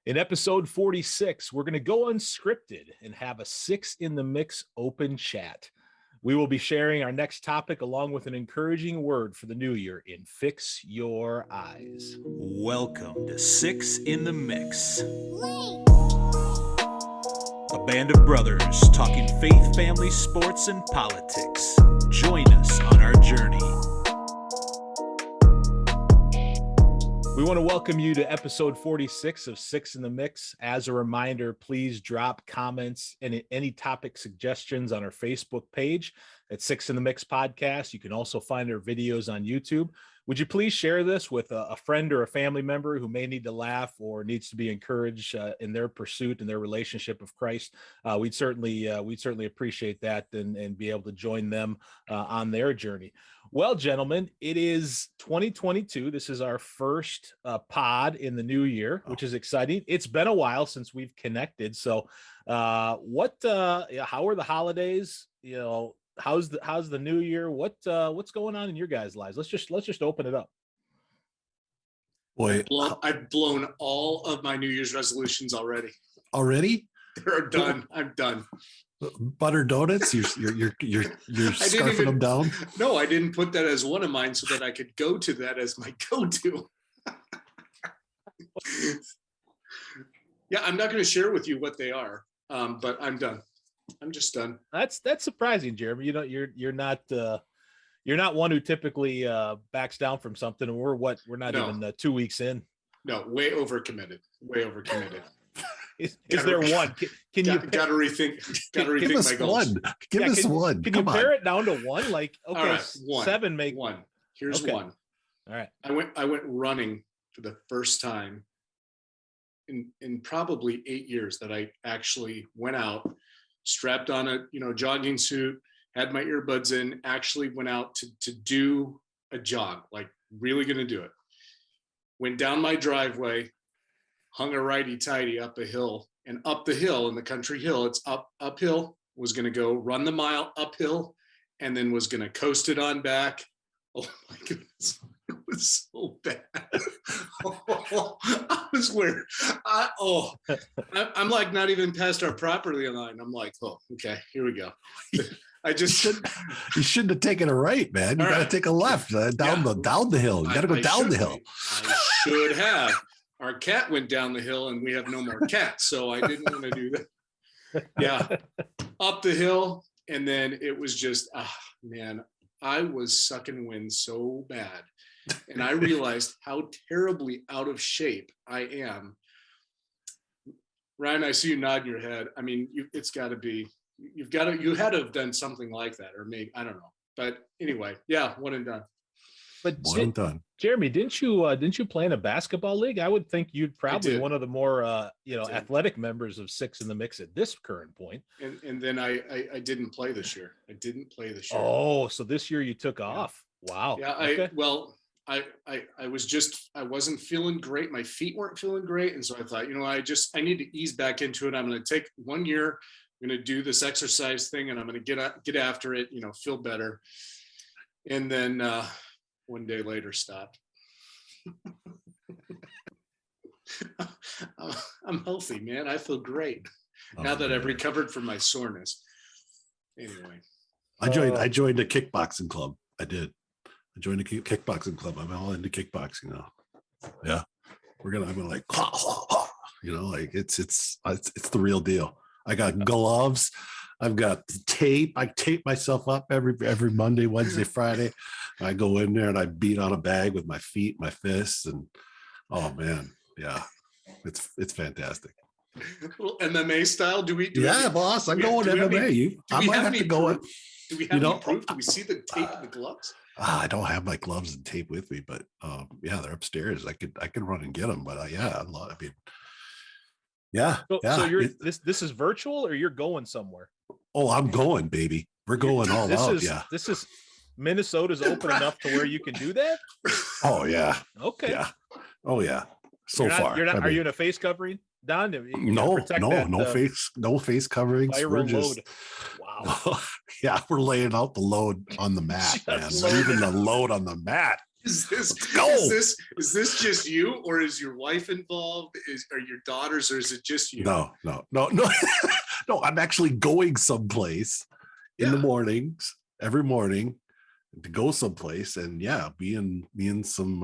In episode 46, we're going to go unscripted and have a 6 in the Mix open chat. We will be sharing our next topic along with an encouraging word for the new year in Fix Your Eyes. Welcome to 6 in the Mix. A band of brothers talking faith, family, sports, and politics. Join us on our journey. We want to welcome you to episode 46 of 6 in the Mix. As a reminder, please drop comments and any topic suggestions on our Facebook page at 6 in the Mix podcast. You can also find our videos on YouTube. Would you please share this with a friend or a family member who may need to laugh or needs to be encouraged in their pursuit and their relationship of Christ? We'd certainly appreciate that and be able to join them on their journey. Well, gentlemen, it is 2022. This is our first pod in the new year, which is exciting. It's been a while since we've connected. So how are the holidays? How's the new year? What's going on in your guys' lives? Let's just open it up. Boy, I've blown all of my New Year's resolutions already. Already? They're done. I'm done. Butter donuts? You're scarfing them down? No, I didn't put that as one of mine so that I could go to that as my go-to. Yeah, I'm not going to share with you what they are, but I'm done. I'm just done. That's surprising, Jeremy. You're not one who typically backs down from something. And we're not even 2 weeks in. No, way overcommitted. Is there one? Can you gotta rethink my goals? Give us one. Can you pare it down to one? Like, okay, right, one. 7 make one. Here's okay. one. All right. I went running for the first time in probably 8 years that I actually went out, strapped on a jogging suit, had my earbuds in, actually went out to do a jog, like really gonna do it. Went down my driveway, hung a righty-tighty up a hill, and up the hill in the country hill, it's uphill, was going to go run the mile uphill, and then was going to coast it on back. Oh my goodness, it was so bad. I'm like not even past our property line. I'm like, oh, okay, here we go. You shouldn't have taken a right, man. You got to take a left down the hill. You got to go down the hill. I should have. Our cat went down the hill and we have no more cats. So I didn't want to do that. Yeah. Up the hill. And then it was just, man, I was sucking wind so bad. And I realized how terribly out of shape I am. Ryan, I see you nodding your head. I mean, you had to have done something like that, or maybe, I don't know. But anyway, yeah, one and done. But one and done. Jeremy, didn't you play in a basketball league? I would think you'd probably one of the more athletic members of 6 in the Mix at this current point. And then I didn't play this year. Oh, so this year you took off. Wow. Yeah. Okay. I wasn't feeling great. My feet weren't feeling great, and so I thought, I need to ease back into it. I'm going to take 1 year. I'm going to do this exercise thing, and I'm going to get after it. Feel better. And then 1 day later, stopped. I'm healthy, man. I feel great now that I've recovered from my soreness. Anyway, I joined a kickboxing club. I did. I joined a kickboxing club. I'm all into kickboxing now. Yeah, I'm gonna like, like it's the real deal. I got gloves. I've got tape. I tape myself up every Monday, Wednesday, Friday. I go in there and I beat on a bag with my feet, my fists, and oh man, yeah, it's fantastic. Little MMA style. Boss, I'm going MMA. I might have to go. Do we have any proof? Do we see the tape in the gloves? I don't have my gloves and tape with me, but they're upstairs. I could run and get them, but So this is virtual, or you're going somewhere? Oh, I'm going, baby. We're going all out. This is Minnesota's open enough to where you can do that. Oh yeah. Okay. Yeah. Oh yeah. Are you in a face covering, Don? No face coverings. We're just, wow. Yeah, we're laying out the load on the mat, man. Leaving the load on the mat. Is this just you, or is your wife involved? Are your daughters, or is it just you? No. No, I'm actually going someplace in the mornings, every morning, to go someplace. And yeah, me and some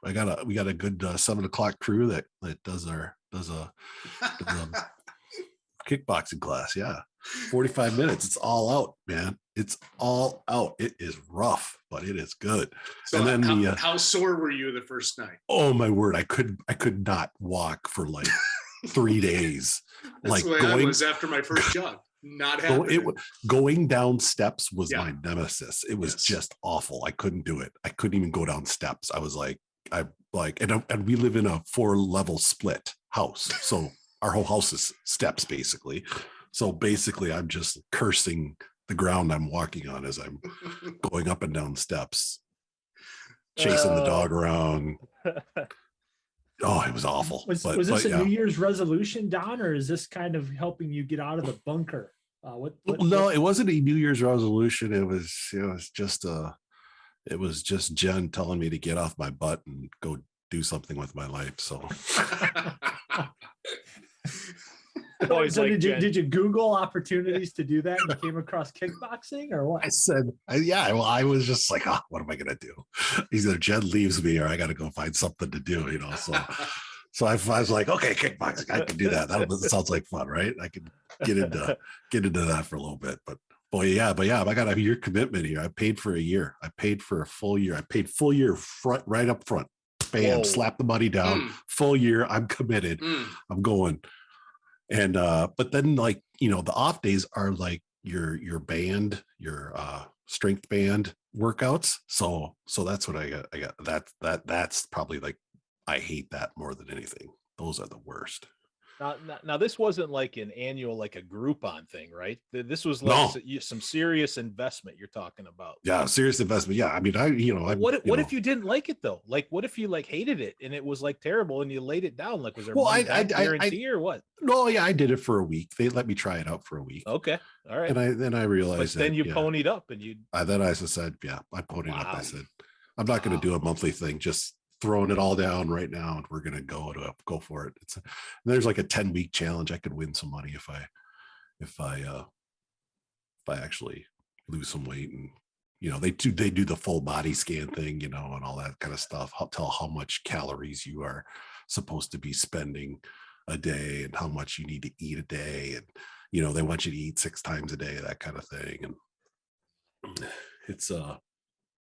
we got a good 7:00 crew that does a kickboxing class. Yeah. 45 minutes. It's all out, man. It's all out. It is rough, but it is good. So and then how sore were you the first night? Oh my word. I could not walk for like 3 days. That's like the way I was after my first jog. Not happening. Going down steps was my nemesis. It was just awful. I couldn't do it. I couldn't even go down steps. I was like, and we live in a 4-level split house. So our whole house is steps basically. So basically I'm just cursing the ground I'm walking on as I'm going up and down steps, chasing the dog around. Oh, it was awful. Was this a New Year's resolution, Don, or is this kind of helping you get out of the bunker? No, it wasn't a New Year's resolution. It was just Jen telling me to get off my butt and go do something with my life. So. So did you Google opportunities to do that and you came across kickboxing or what? I said, I was just like, what am I going to do? Either Jen leaves me or I got to go find something to do, So I was like, okay, kickboxing, I can do that. That sounds like fun, right? I can get into that for a little bit, but I got a year commitment here. I paid for a year. I paid for a full year. I paid full year right up front. Bam, slap the money down. Full year. I'm committed. I'm going. And but then the off days are like your band, your strength band workouts. So that's what I got. That's probably like, I hate that more than anything. Those are the worst. Now this wasn't like an annual, like a Groupon thing, right? This was like some serious investment you're talking about. Yeah, serious investment. Yeah, I mean, what if you didn't like it though? Like, what if you hated it and it was like terrible and you laid it down? Like, was there a guarantee or what? No, yeah, I did it for a week. They let me try it out for a week. Okay, all right. And then I realized. But then you ponied up and you. Then I said, I ponied up. I said, I'm not going to do a monthly thing. Just throwing it all down right now, and we're gonna go for it. There's like a 10-week challenge. I could win some money if I actually lose some weight, and they do the full body scan thing, and all that kind of stuff. Tell how much calories you are supposed to be spending a day and how much you need to eat a day, and they want you to eat 6 times a day, that kind of thing. And it's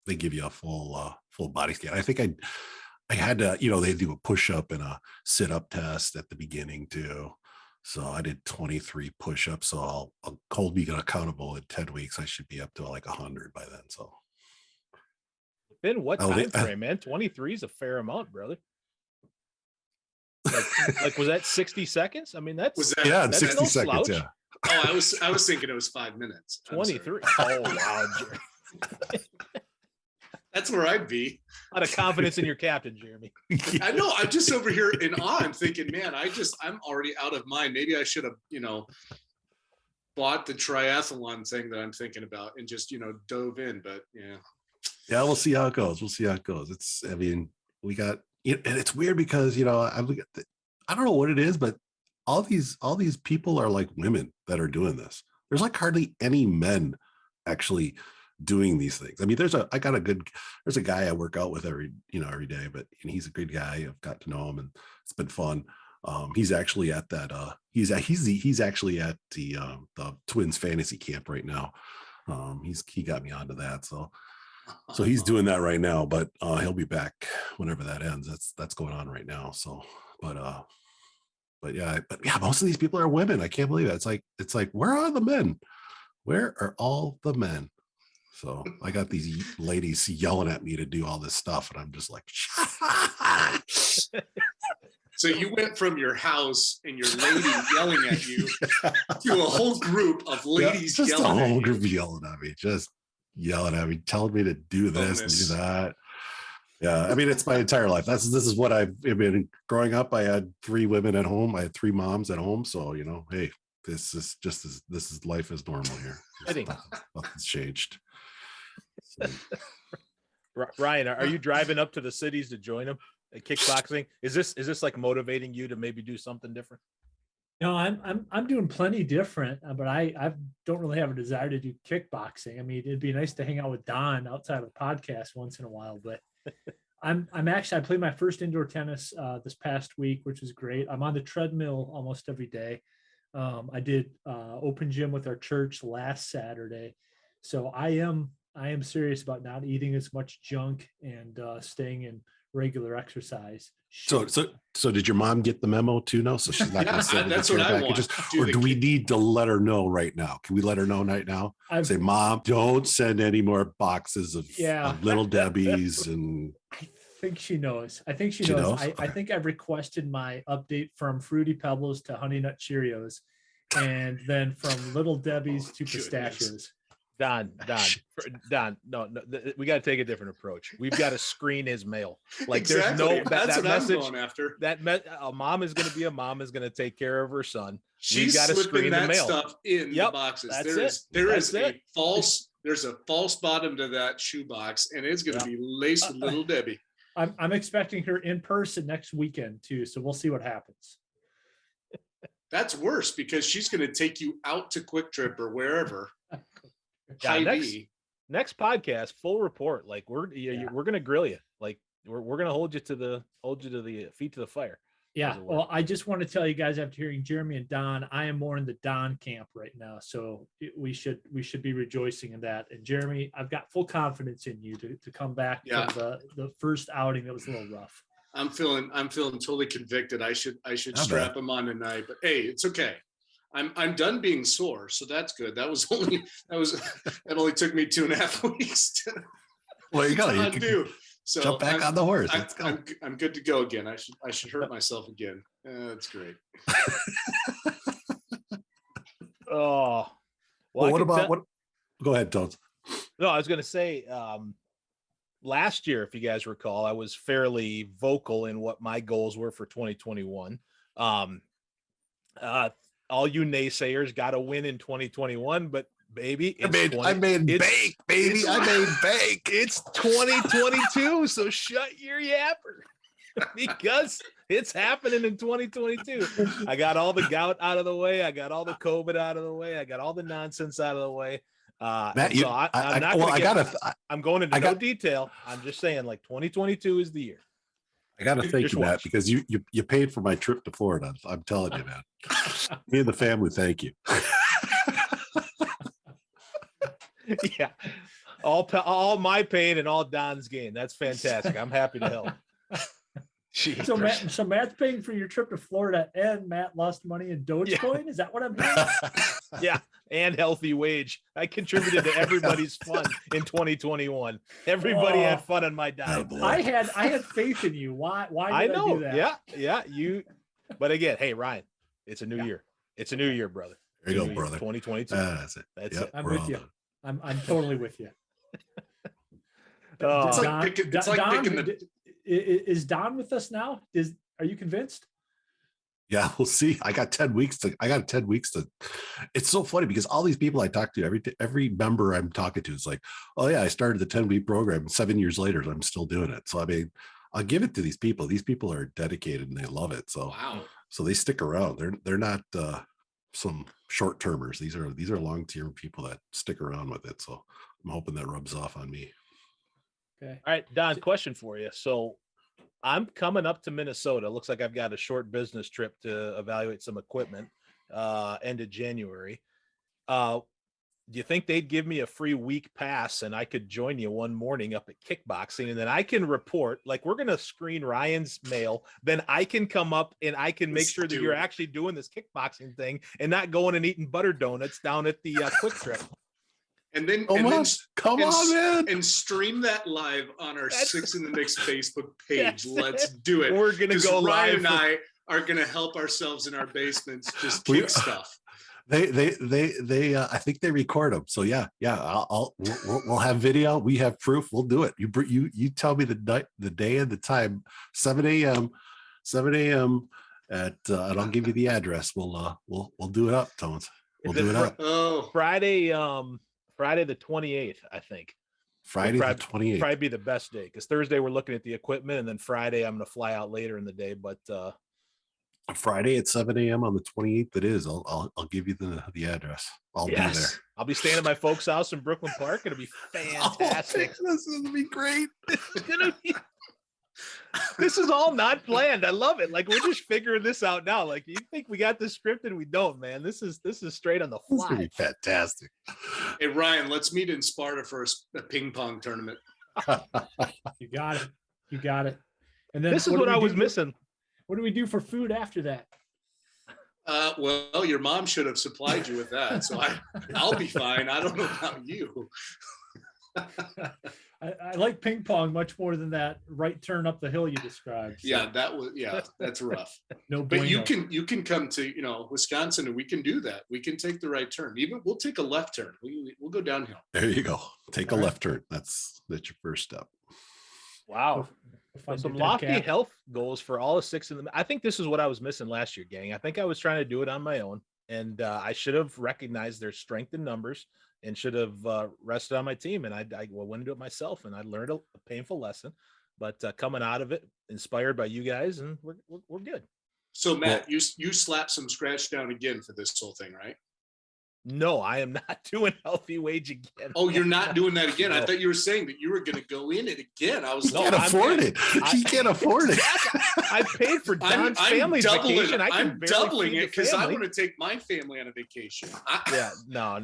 they give you a full body scan. I think I had to, they do a push-up and a sit-up test at the beginning too. So I did 23 push-ups. So I'll hold me accountable in 10 weeks. I should be up to like 100 by then. So. Ben, what time frame, man? 23 is a fair amount, brother. Like was that 60 seconds? I mean, that's 60 seconds. Slouch. Yeah. Oh, I was thinking it was 5 minutes. 23. Oh, wow. That's where I'd be. A lot of confidence in your captain, Jeremy. I know. I'm just over here in awe. I'm thinking, man, I'm already out of mind. Maybe I should have, bought the triathlon thing that I'm thinking about and just, dove in. But yeah. Yeah, we'll see how it goes. We got, and it's weird because, I don't know what it is, but all these people are like women that are doing this. There's like hardly any men actually doing these things. I mean, there's a guy I work out with every day, and he's a good guy. I've got to know him and it's been fun. He's actually at that, he's actually at the Twins fantasy camp right now. He got me onto that. So he's doing that right now, but he'll be back whenever that ends. That's going on right now. So, but yeah, most of these people are women. I can't believe it. It's like, where are the men? Where are all the men? So I got these ladies yelling at me to do all this stuff, and I'm just like, So you went from your house and your lady yelling at you to a whole group of ladies yelling at you. Just yelling at me, telling me to do this and do that. Yeah, I mean, it's my entire life. This is what I've been growing up. I had 3 women at home. I had 3 moms at home. So hey, this is life as normal here. Nothing's changed. So. Ryan, are you driving up to the cities to join them at kickboxing? Is this like motivating you to maybe do something different? No, I'm doing plenty different, but I don't really have a desire to do kickboxing. I mean, it'd be nice to hang out with Don outside of the podcast once in a while, but I'm actually, I played my first indoor tennis this past week, which was great. I'm on the treadmill almost every day. I did open gym with our church last Saturday, so I am serious about not eating as much junk and staying in regular exercise. So did your mom get the memo too now? So she's not going to send that's the what care I want. packages, or do we need to let her know right now? Can we let her know right now? Say, Mom, don't send any more boxes of Little Debbie's. And I think she knows. I think she She knows. knows? I think I've requested my update from Fruity Pebbles to Honey Nut Cheerios, and then from Little Debbie's to pistachios. Don, no, we got to take a different approach. We've got to screen his mail. Like Exactly. there's no That's that what message. I'm going after. A mom is going to be a mom is going to take care of her son. She's got to slipping screen the that mail. stuff in the Yep, boxes. that's There's it. a false bottom to that shoe box, and it's going to be laced with Little Debbie. I'm expecting her in person next weekend too, so we'll see what happens. That's worse because she's going to take you out to Quick Trip or wherever. Yeah, Hy-Vee. next podcast, full report. Like we're going to grill you. Like we're going to hold you to the feet to the fire. Yeah. Well, I just want to tell you guys, after hearing Jeremy and Don, I am more in the Don camp right now. So we should be rejoicing in that. And Jeremy, I've got full confidence in you to come back from the first outing that was a little rough. I'm feeling totally convicted. I should strap him on tonight, but hey, it's okay. I'm done being sore, so that's good. That only took me 2.5 weeks to well, you got to undo. So jump back on the horse. Let's go. I'm good to go again. I should hurt myself again. That's great. Oh, well, what about what? Go ahead, Tones. No, I was going to say, last year, if you guys recall, I was fairly vocal in what my goals were for 2021. All you naysayers got to win in 2021 , but baby, I made bank, baby. I made bank. It's 2022, so shut your yapper because it's happening in 2022. I got all the gout out of the way. I got all the COVID out of the way. I got all the nonsense out of the way. Matt, so I'm going into no detail. I'm just saying, like 2022 is the year. I got to thank you, Matt, because you paid for my trip to Florida. I'm telling you, man. Me and the family, thank you. Yeah, all my pain and all Don's gain. That's fantastic. I'm happy to help. So Matt's paying for your trip to Florida, and Matt lost money in Dogecoin. Yeah. Is that what I'm hearing? Yeah, and healthy wage. I contributed to everybody's fun in 2021. Everybody had fun on my dime. I had faith in you. Why did I do that? Yeah. But again, hey Ryan, it's a new year. It's a new year, brother. There you go, brother. 2022. That's it. That's it. I'm with you. I'm totally with you. Is Don with us now? Are you convinced? Yeah, we'll see. I got 10 weeks to. It's so funny because all these people I talk to, every member I'm talking to is like, oh yeah, I started the 10-week program. 7 years later, I'm still doing it. So I mean, I'll give it to these people. These people are dedicated and they love it. So wow. So they stick around. They're not some short termers. These are long-term people that stick around with it. So I'm hoping that rubs off on me. Okay. All right, Don, question for you. So I'm coming up to Minnesota. Looks like I've got a short business trip to evaluate some equipment end of January. Do you think they'd give me a free week pass and I could join you one morning up at kickboxing, and then I can report, like we're going to screen Ryan's mail. Then I can come up and I can make sure that you're actually doing this kickboxing thing and not going and eating butter donuts down at the Quick Trip. And then come on, man, and stream that live on our Six in the Mix Facebook page. Let's do it. We're going to go live. Ryan and I are going to help ourselves in our basements, just kick stuff. They I think they record them. So yeah. We'll have video. We have proof. We'll do it. You tell me the day and the time, 7 a.m. at and I'll give you the address. We'll do it up, Tones. We'll do it up. Oh, Friday the 28th, I think. Friday the 28th. Probably be the best day because Thursday we're looking at the equipment, and then Friday I'm going to fly out later in the day. But Friday at 7 a.m. on the 28th. It is. I'll give you the address. I'll be there. I'll be staying at my folks' house in Brooklyn Park. It'll be fantastic. Oh, this is gonna be great. This is all not planned. I love it. Like we're just figuring this out now. Like you think we got this scripted? We don't, man. This is straight on the This is gonna fly. be fantastic. Hey, Ryan, let's meet in Sparta for a ping pong tournament. You got it. You got it. And then This is do what we I was do- missing. What do we do for food after that? Well, your mom should have supplied you with that, so I'll be fine. I don't know about you. I like ping pong much more than that right turn up the hill you described. So Yeah, that's rough. no But bueno. you can come to Wisconsin and we can do that. We can take the right turn. Even we'll take a left turn. We'll go downhill. There you go. Take a All right. left turn. That's your first step. Wow. If I Some did that, lofty Cap. health goals for all of six in the. I think this is what I was missing last year, gang. I think I was trying to do it on my own, and I should have recognized their strength in numbers and should have rested on my team. And I went into it myself, and I learned a painful lesson. But coming out of it, inspired by you guys, and we're good. So Matt, you slap some scratch down again for this whole thing, right? No, I am not doing healthy wage again. Oh, you're not doing that again. I No. thought you were saying that you were going to go in it again. I was He No, can't I'm afford it. He can't afford it. I paid for Don's family's vacation. I can I'm barely doubling feed the it because I family. want to take my family on a vacation. Yeah, no.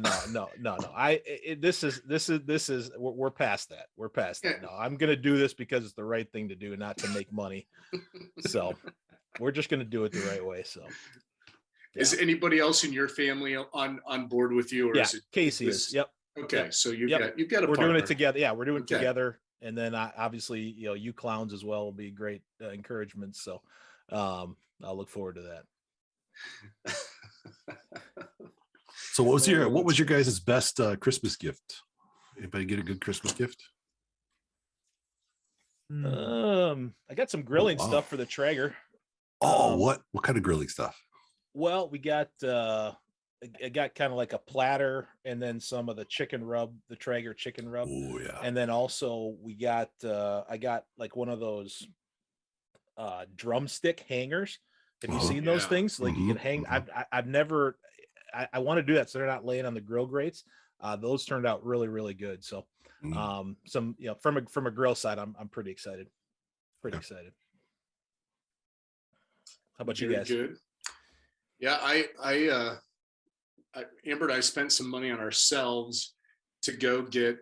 We're past that. We're past that. No, I'm gonna do this because it's the right thing to do, not to make money. So we're just gonna do it the right way. So Is anybody else in your family on board with you, or yeah, is it Casey this- is. Yep, okay? So you've Yep. got a we're doing partner. it together. Yeah, we're doing it Okay. together. And then obviously, you clowns as well will be great encouragement. So I'll look forward to that. So what was your guys' best Christmas gift? Anybody get a good Christmas gift? I got some grilling wow. stuff for the Traeger. Oh, what kind of grilling stuff? Well, we got I got kind of like a platter and then some of the chicken rub, the Traeger chicken rub. Oh yeah. And then also we got I got like one of those drumstick hangers. Have you Oh, seen those yeah. things? Like you can Mhm, hang. mhm. I've never. I want to do that so they're not laying on the grill grates. Those turned out really, really good. So some from a grill side, I'm pretty excited. Pretty excited. How about you Very guys? Good. Yeah, Amber and I spent some money on ourselves to go get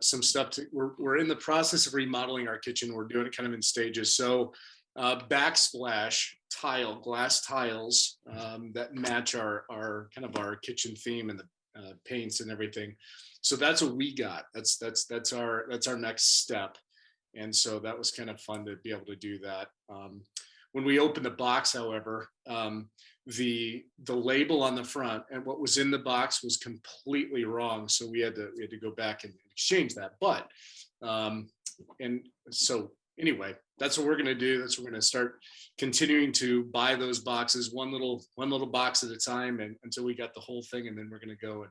some stuff. We're in the process of remodeling our kitchen. We're doing it kind of in stages. So backsplash glass tiles that match our kind of our kitchen theme and the paints and everything. So that's what we got. That's our next step. And so that was kind of fun to be able to do that. When we opened the box, however, the label on the front and what was in the box was completely wrong. So we had to go back and exchange that. But and so anyway, that's what we're going to do. That's what we're going to start continuing to buy those boxes, one little box at a time, and until we got the whole thing, and then we're going to go and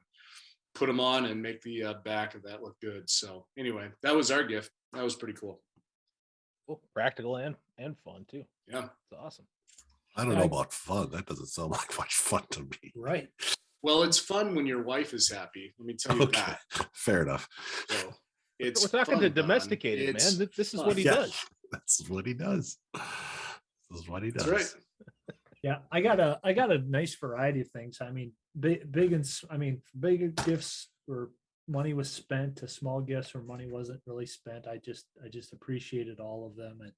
put them on and make the back of that look good. So anyway, that was our gift. That was pretty cool. Cool. Practical and fun too. Yeah. It's awesome. I don't know about fun. That doesn't sound like much fun to me. Right. Well, it's fun when your wife is happy. Let me tell you Okay, that. fair enough. So it's We're talking to fun, Don. domesticated, It's man. This is fun. what he Yeah. does. That's what he does. This is what he does. That's right. Yeah, I got a nice variety of things. I mean, big gifts where money was spent to small gifts where money wasn't really spent. I just appreciated all of them. And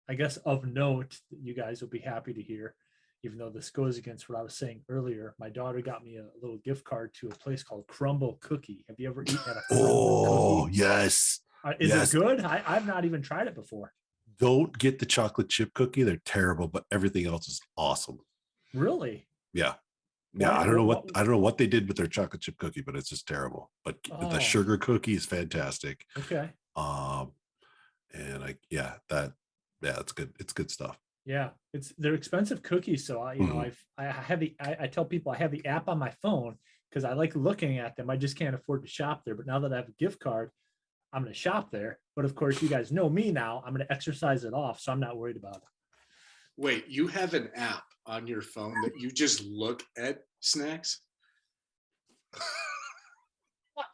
I guess of note, you guys will be happy to hear, even though this goes against what I was saying earlier, my daughter got me a little gift card to a place called Crumble Cookie. Have you ever eaten at a Crumble Oh, Cookie? yes. Is yes. it good? I've not even tried it before. Don't get the chocolate chip cookie. They're terrible, but everything else is awesome. Really? Yeah. Yeah. Why- I don't know what- I don't know what they did with their chocolate chip cookie, but it's just terrible. But Oh. the sugar cookie is fantastic. Okay. And it's good. It's good stuff. Yeah, they're expensive cookies. So I tell people I have the app on my phone because I like looking at them. I just can't afford to shop there. But now that I have a gift card, I'm going to shop there. But of course, you guys know me now. I'm going to exercise it off, so I'm not worried about it. Wait, you have an app on your phone that you just look at snacks? What?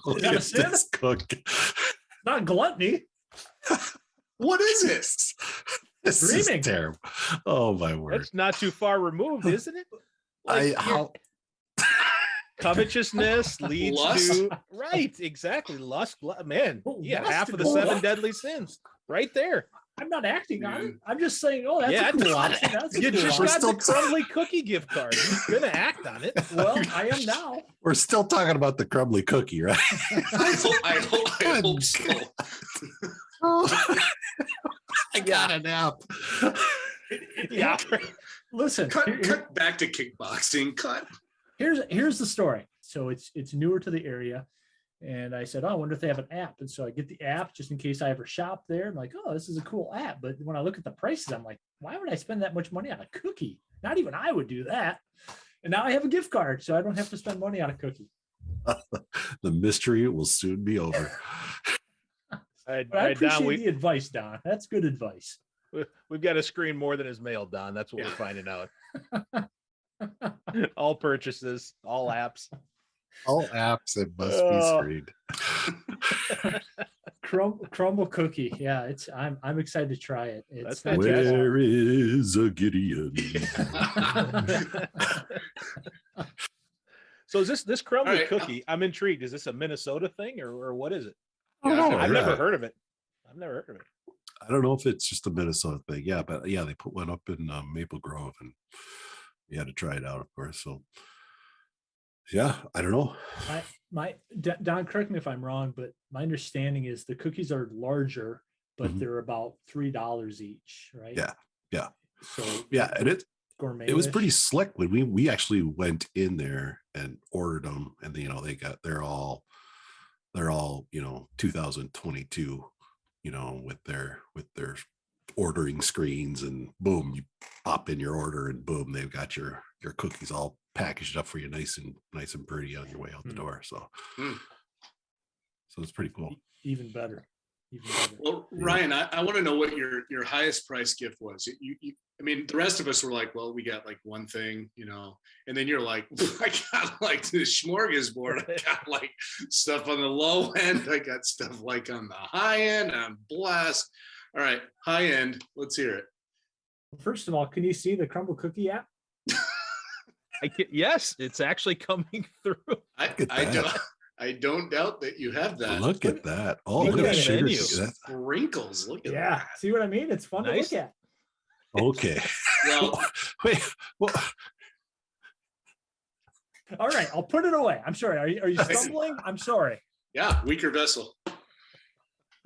Look that a at sin? this cook. Not gluttony. What is it? This Dreaming. is terrible. Oh my word. That's not too far removed, isn't it? Like, how covetousness leads Lust? to right, exactly. Lust, man. Yeah, Lust half of the and 7 lust. deadly sins, right there. I'm not acting on it. Man. I'm just saying, oh, that's Yeah, a cool option. That's a You cool just option. got the crumbly cookie gift card. You're gonna act on it. Well, I am now. we're still talking about the crumbly cookie, right? I hope so. I got an app. Yeah. Listen, Cut back to kickboxing. Cut. here's the story. So it's newer to the area. And I said, oh, I wonder if they have an app. And so I get the app just in case I ever shop there. I'm like, oh, this is a cool app. But when I look at the prices, I'm like, why would I spend that much money on a cookie? Not even I would do that. And now I have a gift card, so I don't have to spend money on a cookie. The mystery will soon be over. But I appreciate the advice, Don. That's good advice. We've got to screen more than is mailed, Don. That's what we're finding out. All purchases, all apps. All apps that must Oh. be screened. Crumble cookie. Yeah, I'm excited to try it. It's That's fantastic. Where is a Gideon? So is this crumbly All right. cookie? I'm intrigued. Is this a Minnesota thing or what is it? Yeah, I've never heard of it. I've never heard of it. I don't know if it's just a Minnesota thing. Yeah, but yeah, they put one up in Maple Grove, and you had to try it out, of course. So, yeah, I don't know. Don, correct me if I'm wrong, but my understanding is the cookies are larger, but Mhm. they're about $3 each, right? Yeah, yeah. So Yeah, and gourmet. it was pretty slick when we actually went in there and ordered them, and they're all 2022, with their ordering screens, and boom, you pop in your order, and boom, they've got your cookies all packaged up for you, nice and pretty on your way out the door. So, Mm. so it's pretty cool. even better. Even better. Well, Ryan, I want to know what your highest price gift was. I mean, the rest of us were like, well, we got like one thing, and then you're like, I got like this smorgasbord. I got like stuff on the low end. I got stuff like on the high end. I'm blessed. All right, high end. Let's hear it. First of all, can you see the Crumble Cookie app? Yes, it's actually coming through. I don't doubt that you have that. Look at that! Oh, Look look at at the sugar. menu. That's, Wrinkles. Look at Yeah. that. See what I mean? It's fun Nice. to look at. okay. Well, Wait. Well, All right, I'll put it away. I'm sorry. Are you stumbling? I'm sorry. yeah, weaker vessel.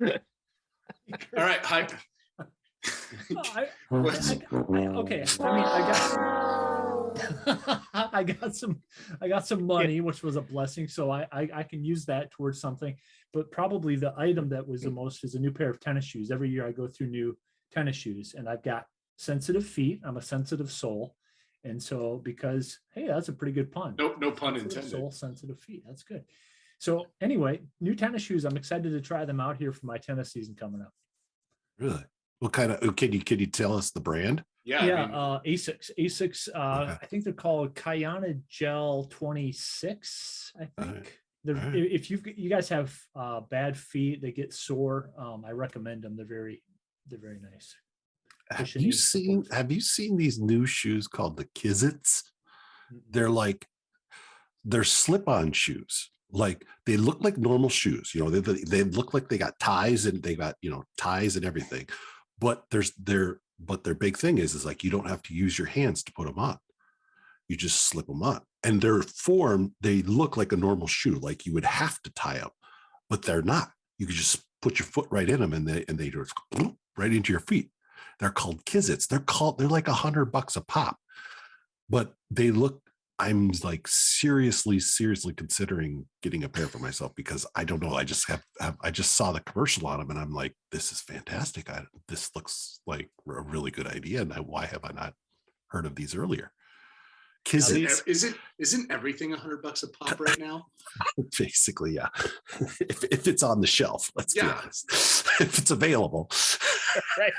All right, hi. Okay. I got some money, which was a blessing. So I can use that towards something. But probably the item that was the most is a new pair of tennis shoes. Every year I go through new tennis shoes, and I've got sensitive feet. I'm a sensitive soul. And so because, hey, that's a pretty good pun. No pun Sensitive intended. soul, sensitive feet. That's good. So anyway, new tennis shoes. I'm excited to try them out here for my tennis season coming up. really? What kind of? Can you tell us the brand? Yeah. Yeah, I mean, Asics. Okay. I think they're called Kayana Gel 26. I All think. right. They're, All right. if you guys have bad feet, they get sore. I recommend them. They're very nice. Have you seen these new shoes called the Kizits? They're slip-on shoes. Like they look like normal shoes. They look like they got ties, and they got ties and everything. But their big thing is like you don't have to use your hands to put them on. You just slip them on, and their form, they look like a normal shoe, like you would have to tie them, but they're not. You could just put your foot right in them, and they just right into your feet. They're called Kizits. They're like $100 a pop, but they look. I'm like seriously considering getting a pair for myself because I don't know. I just I just saw the commercial on them, and I'm like, this is fantastic. This looks like a really good idea. And why have I not heard of these earlier? Cousins. Isn't everything $100 a pop right now? Basically, yeah. If it's on the shelf, let's be honest. If it's available. Right.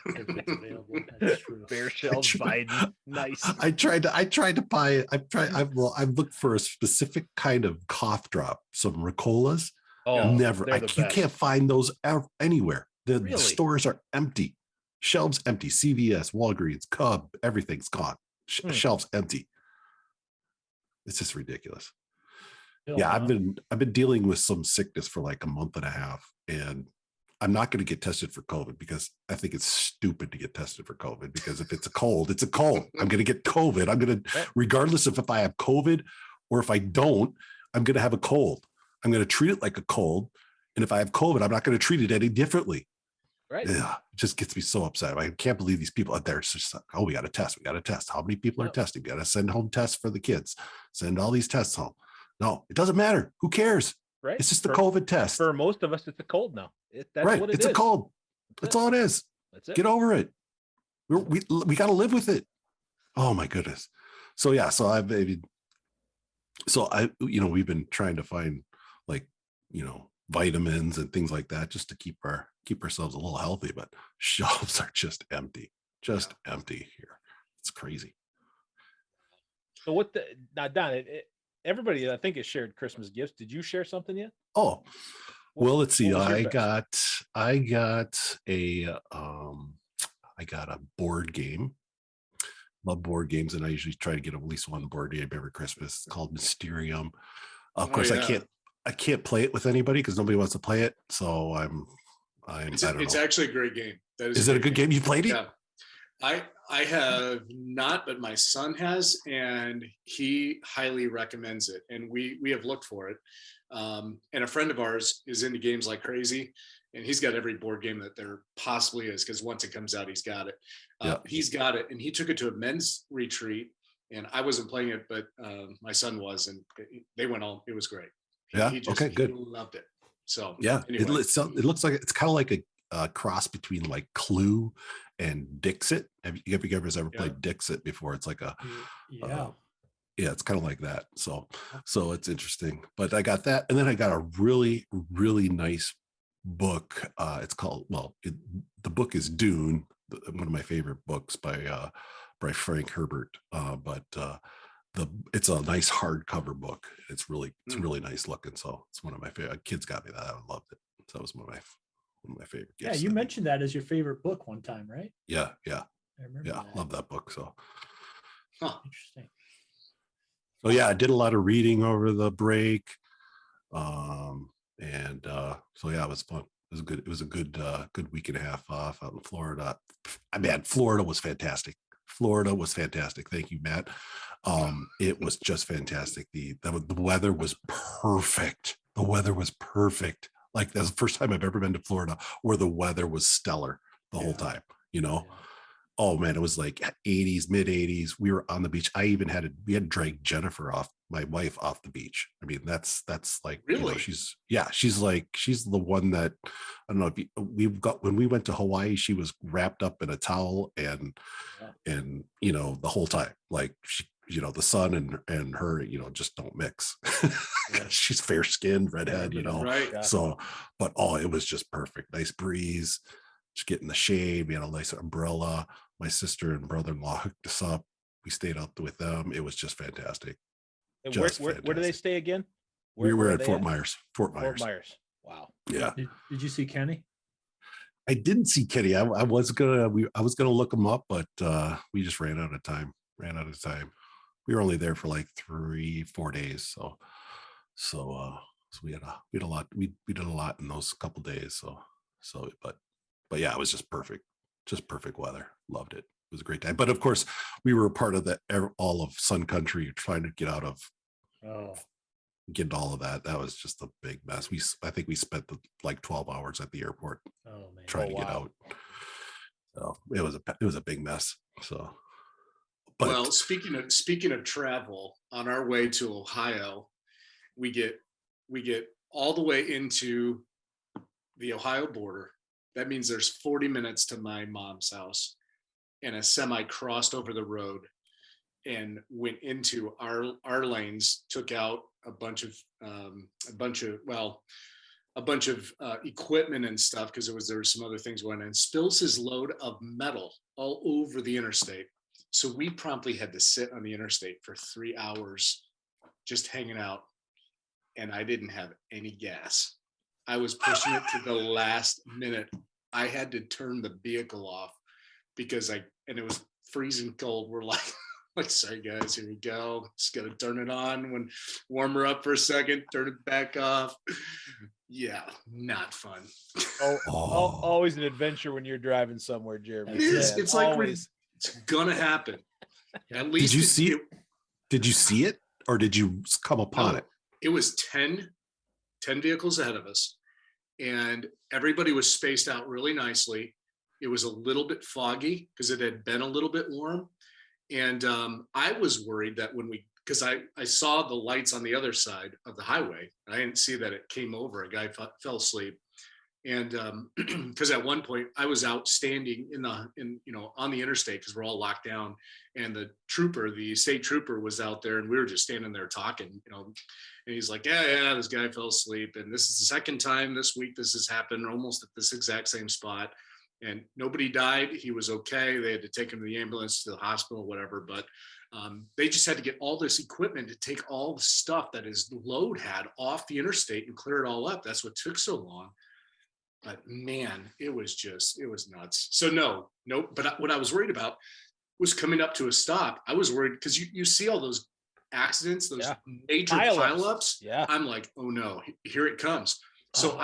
If it's available, that's true. Bare shelves Biden. Nice. I tried to buy. I've looked for a specific kind of cough drop, some Ricolas. Oh, Never. they're You the best. can't find those anywhere. The Really? stores are empty. Shelves empty. CVS, Walgreens, Cub, everything's gone. Shelves empty. It's just ridiculous. Yeah, I've been dealing with some sickness for like a month and a half, and I'm not going to get tested for COVID because I think it's stupid to get tested for COVID, because if it's a cold, it's a cold. I'm going to get COVID. I'm going to, regardless of if I have COVID or if I don't, I'm going to have a cold. I'm going to treat it like a cold. And if I have COVID, I'm not going to treat it any differently. Right. Yeah, it just gets me so upset. I can't believe these people out there. It's just like, oh, we got to test. We got to test. How many people are testing? We got to send home tests for the kids. Send all these tests home. No, it doesn't matter. Who cares? Right. It's just the COVID test. For most of us, it's a cold now. That's right. What it's a cold. That's all it is. That's it. Get over it. We got to live with it. Oh my goodness. So yeah. So we've been trying to find vitamins and things like that just to keep ourselves a little healthy, but shelves are just empty here. It's crazy. So now Don, everybody I think has shared Christmas gifts. Did you share something yet? Oh, well, let's see. I best? got a board game. Love board games, and I usually try to get at least one board game every Christmas. It's called Mysterium. Of course, I can't play it with anybody because nobody wants to play it. So it's actually a great game. Is it a good game? You played it? Yeah. I have not, but my son has, and he highly recommends it. And we have looked for it. And a friend of ours is into games like crazy, and he's got every board game that there possibly is, because once it comes out, he's got it. He's got it, and he took it to a men's retreat, and I wasn't playing it, but my son was, and they went home. It was great. Okay, good. He loved it. So yeah, anyway. it looks like it's kind of like a cross between like Clue and Dixit. Have you ever played Dixit before? It's like it's kind of like that. So it's interesting. But I got that, and then I got a really, really nice book. It's called the book is Dune, one of my favorite books by Frank Herbert. It's a nice hardcover book. It's really nice looking. So it's one of my favorite. Kids got me that. I loved it. So it was one of my favorite gifts. Yeah, you mentioned that as your favorite book one time, right? Yeah. I remember that. Love that book. So interesting. So yeah, I did a lot of reading over the break. So yeah, it was fun. It was a good week and a half off out in Florida. Florida was fantastic. Thank you, Matt. It was just fantastic. The weather was perfect. Like that's the first time I've ever been to Florida where the weather was stellar the whole time, Oh man, it was like 80s, mid 80s. We were on the beach. We had to drag Jennifer my wife off the beach. I mean, that's like, really, she's the one that, I don't know, when we went to Hawaii, she was wrapped up in a towel and the whole time, like the sun and her, just don't mix. She's fair skinned, redhead, Right. So, but it was just perfect. Nice breeze, just getting the shade. We had a nice umbrella. My sister and brother-in-law hooked us up. We stayed out with them. It was just fantastic. And where do they stay again? We were at Fort Myers. Fort Myers. Wow. Yeah. Did you see Kenny? I didn't see Kenny. I was gonna look him up, but we just ran out of time. We were only there for like 3-4 days. So we had a lot. We did a lot in those couple days. But yeah, it was just perfect. Just perfect weather. Loved it. It was a great time. But of course, we were a part of all of Sun Country, trying to get get all of that. That was just a big mess. I think we spent like 12 hours at the airport trying to get out. So it was a big mess. So, well, speaking of travel, on our way to Ohio, we get all the way into the Ohio border. That means there's 40 minutes to my mom's house, and a semi crossed over the road, and went into our lanes, took out a bunch of equipment and stuff, because there was some other things going on, and spills his load of metal all over the interstate. So we promptly had to sit on the interstate for 3 hours just hanging out, and I didn't have any gas. I was pushing it to the last minute. I had to turn the vehicle off because and it was freezing cold. We're like, sorry guys, here we go. Just gotta turn it on, warm her up for a second, turn it back off. Yeah, not fun. Always an adventure when you're driving somewhere, Jeremy. It is. It's always. It's gonna happen. At least Did you see it? Did you see it, or did you come upon it? It was 10 vehicles ahead of us, and everybody was spaced out really nicely. It was a little bit foggy because it had been a little bit warm. And I was worried that because I saw the lights on the other side of the highway. I didn't see that it came over. A guy fell asleep. And because at one point I was out standing on the interstate, because we're all locked down, and the state trooper was out there, and we were just standing there talking, and he's like, yeah, this guy fell asleep, and this is the second time this week this has happened, almost at this exact same spot, and nobody died. He was okay. They had to take him to the ambulance, to the hospital, whatever, but they just had to get all this equipment to take all the stuff that his load had off the interstate and clear it all up. That's what took so long. But man, it was nuts. So no, but what I was worried about was coming up to a stop. I was worried because you see all those accidents, those major pileups. Yeah. I'm like, oh no, here it comes. So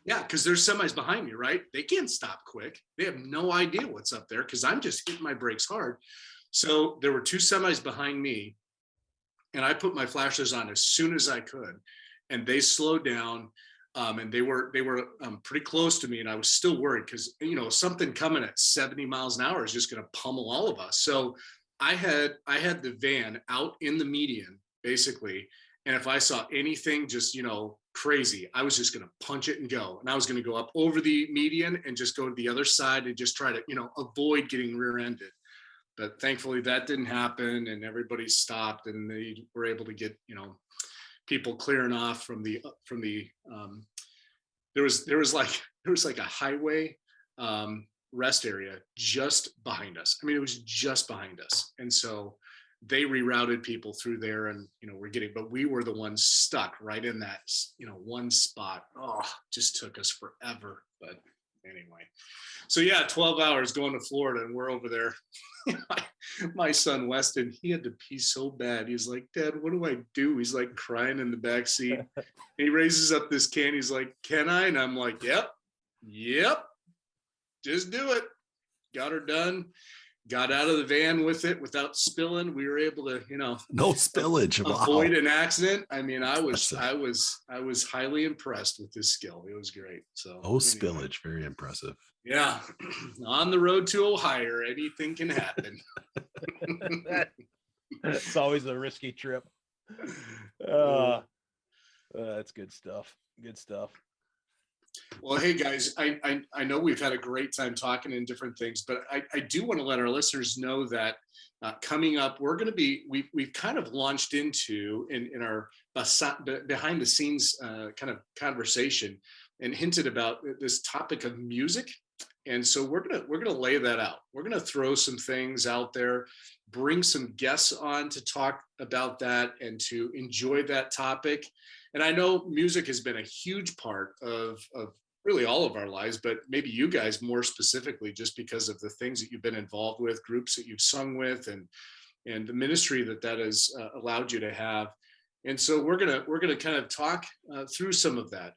because there's semis behind me, right? They can't stop quick. They have no idea what's up there because I'm just hitting my brakes hard. So there were 2 semis behind me, and I put my flashers on as soon as I could, and they slowed down. And they were pretty close to me, and I was still worried because something coming at 70 miles an hour is just going to pummel all of us. So I had the van out in the median basically, and if I saw anything just crazy, I was just going to punch it and go, and I was going to go up over the median and just go to the other side and just try to avoid getting rear-ended. But thankfully that didn't happen, and everybody stopped, and they were able to get people clearing off from the there was like a highway rest area just behind us. I mean, it was just behind us, and so they rerouted people through there, and but we were the ones stuck right in that one spot. Oh, just took us forever. But anyway, so yeah, 12 hours going to Florida, and we're over there. My son Weston, he had to pee so bad. He's like, Dad, what do I do? He's like crying in the back seat. He raises up this can. He's like, can I? And I'm like, yep, just do it. Got her done. Got out of the van with it without spilling. We were able to, no spillage. Avoid an accident. I mean, I was highly impressed with his skill. It was great. So spillage, very impressive. Yeah, on the road to Ohio, anything can happen. It's always a risky trip. That's good stuff. Good stuff. Well, hey guys, I know we've had a great time talking in different things, but I do want to let our listeners know that coming up, we're going to be, we've kind of launched into in our behind the scenes kind of conversation and hinted about this topic of music. And so we're gonna lay that out. We're gonna throw some things out there, bring some guests on to talk about that and to enjoy that topic. And I know music has been a huge part of really all of our lives, but maybe you guys more specifically, just because of the things that you've been involved with, groups that you've sung with, and the ministry that has allowed you to have. And so we're gonna kind of talk through some of that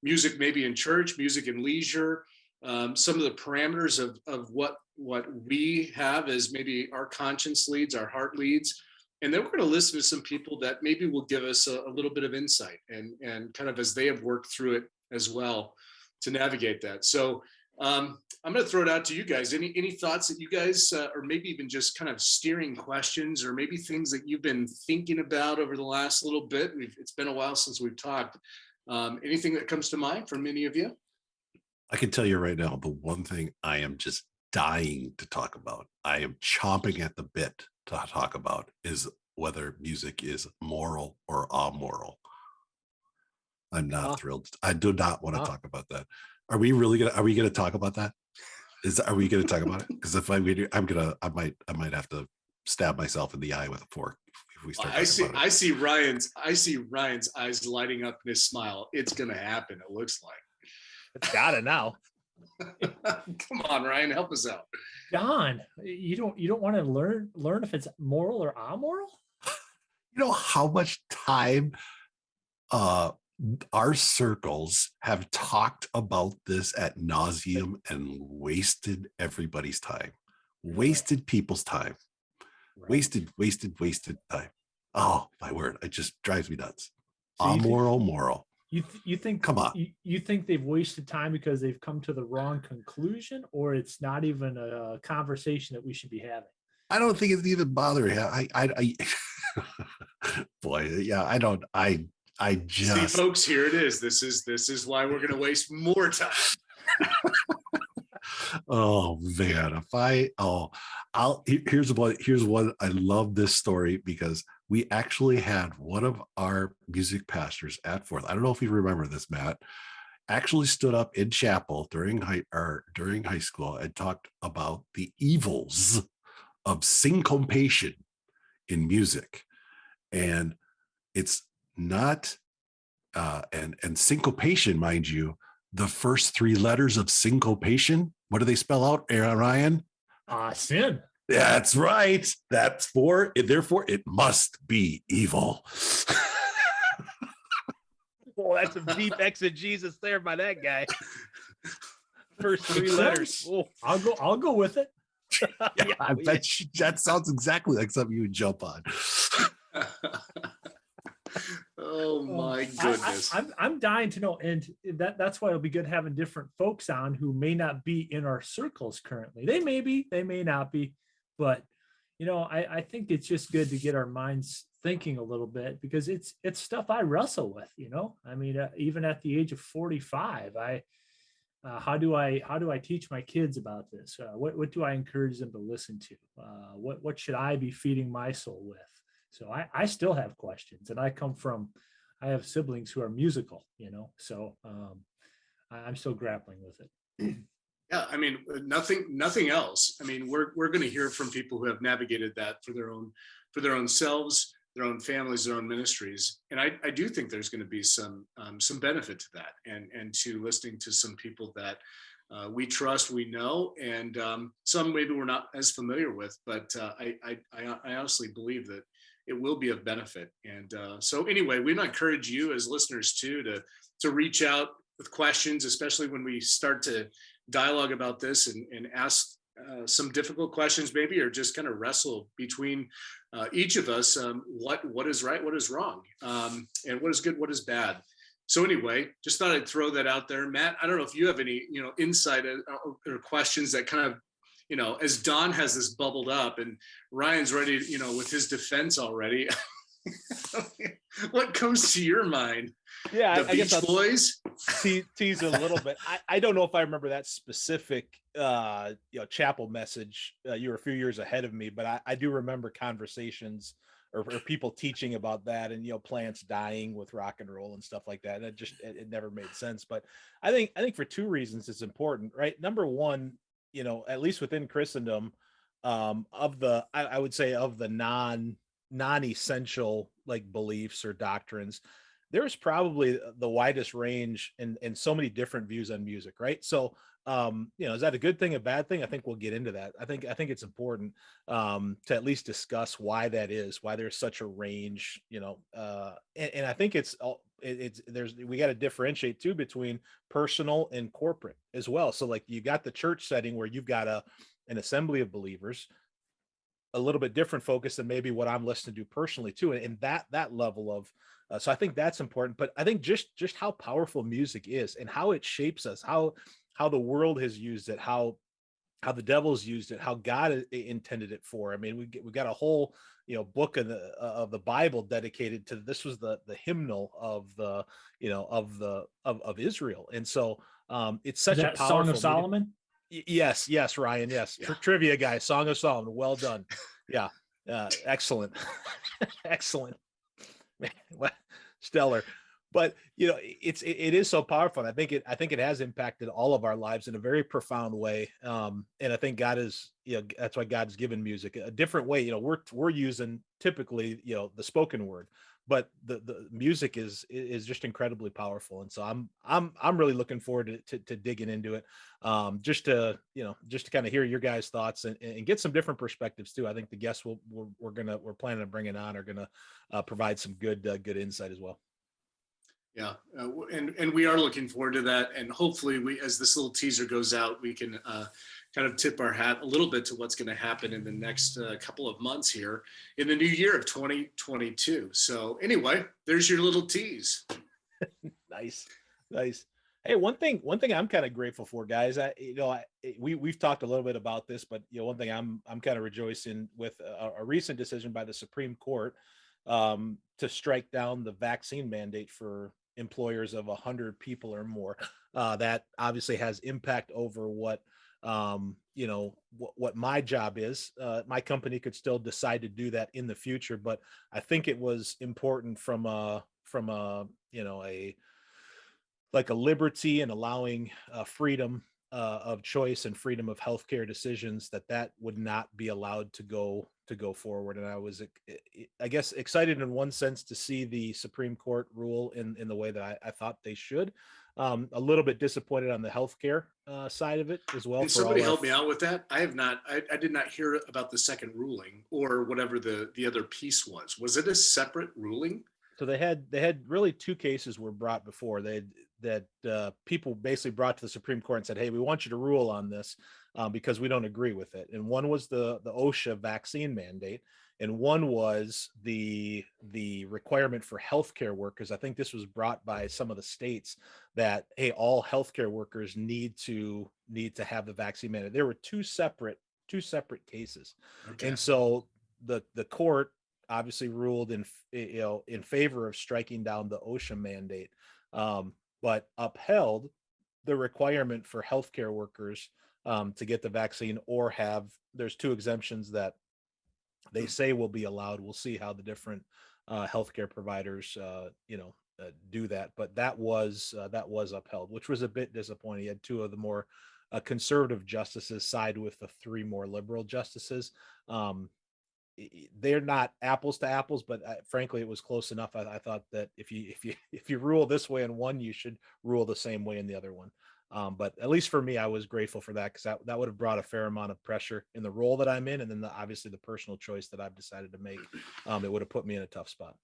music, maybe in church, music in leisure. Some of the parameters of what we have as maybe our conscience leads, our heart leads. And then we're going to listen to some people that maybe will give us a little bit of insight and kind of as they have worked through it as well to navigate that. So I'm going to throw it out to you guys. Any thoughts that you guys, or maybe even just kind of steering questions, or maybe things that you've been thinking about over the last little bit? It's been a while since we've talked. Anything that comes to mind from any of you? I can tell you right now, the one thing I am just dying to talk about, I am chomping at the bit to talk about, is whether music is moral or amoral. I'm not thrilled. I do not want to talk about that. Are we gonna talk about that? Are we gonna talk about it? Because if I might have to stab myself in the eye with a fork if we start talking about it. I see Ryan's eyes lighting up in his smile. It's gonna happen, it looks like. It's gotta now. Come on, Ryan, help us out. Don, you don't want to learn if it's moral or amoral? You know how much time our circles have talked about this at nauseum and wasted everybody's time, wasted people's time, wasted time. Oh my word, it just drives me nuts. So moral. You think, come on, you think they've wasted time because they've come to the wrong conclusion, or it's not even a conversation that we should be having? I don't think it's even bothering. I boy, yeah, I just see, folks, here it is. This is why we're going to waste more time. Oh man, here's what I love this story, because we actually had one of our music pastors at Fourth. I don't know if you remember this, Matt, actually stood up in chapel during high school and talked about the evils of syncopation in music. And it's not and syncopation, mind you, the first three letters of syncopation, what do they spell out, Ryan? Sin. That's right. Therefore it must be evil. Well, that's some deep exegesis there by that guy. First three letters. Oh. I'll go with it. Yeah, I bet that sounds exactly like something you would jump on. Oh my goodness. I'm dying to know, and that's why it'll be good having different folks on who may not be in our circles currently. They may be, they may not be, but I think it's just good to get our minds thinking a little bit, because it's stuff I wrestle with. I mean, even at the age of 45, how do I teach my kids about this? What do I encourage them to listen to? What should I be feeding my soul with? So I still have questions, and I have siblings who are musical, so I'm still grappling with it. Yeah, I mean, nothing else. I mean, we're going to hear from people who have navigated that for their own selves, their own families, their own ministries, and I do think there's going to be some benefit to that, and to listening to some people that we trust, we know, and some maybe we're not as familiar with, but I honestly believe that it will be of benefit. And so anyway, we encourage you as listeners too to reach out with questions, especially when we start to dialogue about this, and ask some difficult questions maybe, or just kind of wrestle between each of us, what is right, what is wrong, and what is good, what is bad. So anyway, just thought I'd throw that out there. Matt, I don't know if you have any insight or questions that kind of, as Don has this bubbled up and Ryan's ready, with his defense already. What comes to your mind? Yeah, I guess Boys. Tease a little bit. I don't know if I remember that specific chapel message. You were a few years ahead of me, but I do remember conversations or people teaching about that, and plants dying with rock and roll and stuff like that. And it never made sense. But I think for two reasons it's important, right? Number one, at least within Christendom, I would say of the non-essential like beliefs or doctrines, there's probably the widest range and so many different views on music, right? So is that a good thing, a bad thing? I think we'll get into that. I think it's important to at least discuss why that is, why there's such a range, and I think we got to differentiate too between personal and corporate as well. So like you got the church setting where you've got an assembly of believers, a little bit different focus than maybe what I'm listening to personally too, and that level of so I think that's important. But I think just how powerful music is and how it shapes us, how the world has used it, how the devil's used it, how God intended it for. I mean, we got a whole book of the Bible dedicated to this. Was the hymnal of of Israel, and so it's such a powerful Song of Solomon. Yes, Ryan. Yes, Yeah. trivia guy, Song of Solomon. Well done. Yeah, excellent, excellent, man, stellar. But it is so powerful. And I think it has impacted all of our lives in a very profound way. And I think God is, that's why God's given music a different way. We're using typically, the spoken word, but the music is just incredibly powerful. And so I'm really looking forward to digging into it, just to kind of hear your guys' thoughts and get some different perspectives too. I think the guests we're planning on bringing on are gonna provide some good insight as well. Yeah, and we are looking forward to that, and hopefully we, as this little teaser goes out, we can kind of tip our hat a little bit to what's going to happen in the next couple of months here in the new year of 2022. So anyway, there's your little tease. Nice. Hey, one thing I'm kind of grateful for, guys. We've talked a little bit about this, but one thing I'm kind of rejoicing with a recent decision by the Supreme Court to strike down the vaccine mandate for employers of 100 people or more. That obviously has impact over what my job is. My company could still decide to do that in the future, but I think it was important from a liberty and allowing freedom of choice and freedom of healthcare decisions that would not be allowed to go forward. And I was, I guess, excited in one sense to see the Supreme Court rule in the way that I thought they should. A little bit disappointed on the healthcare side of it as well. Can somebody help me out with that? I did not hear about the second ruling or whatever the other piece was. Was it a separate ruling? So they had really two cases were brought before. People basically brought to the Supreme Court and said, "Hey, we want you to rule on this because we don't agree with it." And one was the OSHA vaccine mandate, and one was the requirement for healthcare workers. I think this was brought by some of the states that, hey, all healthcare workers need to have the vaccine mandate. There were two separate cases, okay. And so the court obviously ruled in favor of striking down the OSHA mandate, but upheld the requirement for healthcare workers to get the vaccine or there's two exemptions that they say will be allowed. We'll see how the different healthcare providers do that, but that was upheld, which was a bit disappointing. You had two of the more conservative justices side with the three more liberal justices. They're not apples to apples, but frankly, it was close enough. I thought that if you rule this way in one, you should rule the same way in the other one. But at least for me, I was grateful for that, because that would have brought a fair amount of pressure in the role that I'm in, and then obviously the personal choice that I've decided to make. It would have put me in a tough spot.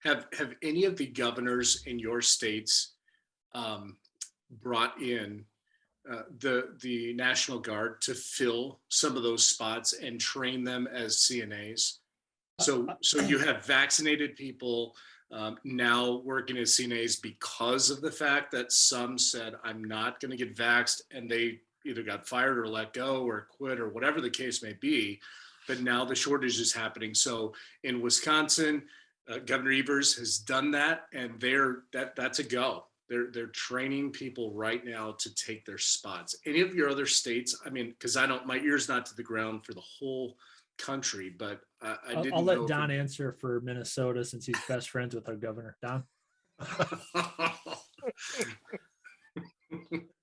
Have any of the governors in your states brought in the National Guard to fill some of those spots and train them as CNAs? So you have vaccinated people now working as CNAs because of the fact that some said, I'm not going to get vaxxed, and they either got fired or let go or quit or whatever the case may be. But now the shortage is happening. So in Wisconsin, Governor Evers has done that, and that's a go. They're training people right now to take their spots. Any of your other states? I mean, because my ear's not to the ground for the whole country, but I'll let Don answer for Minnesota, since he's best friends with our governor. Don.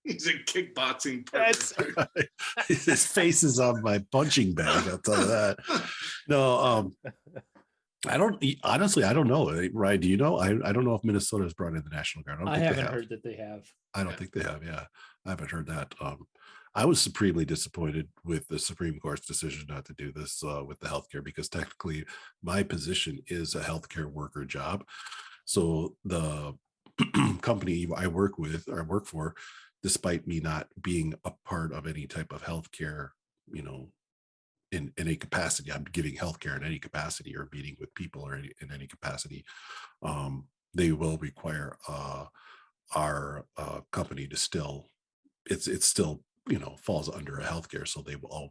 He's a kickboxing partner. His face is on my punching bag, I'll tell you that. No, I don't know. Ryan, do you know? I don't know if Minnesota has brought in the National Guard. I haven't heard that they have. I don't think they have. Yeah, I haven't heard that. I was supremely disappointed with the Supreme Court's decision not to do this with the healthcare, because technically my position is a healthcare worker job. So the company I work for, despite me not being a part of any type of healthcare, in any capacity, I'm giving healthcare in any capacity or meeting with people or in any capacity, they will require our company to still, it's still, falls under a healthcare. So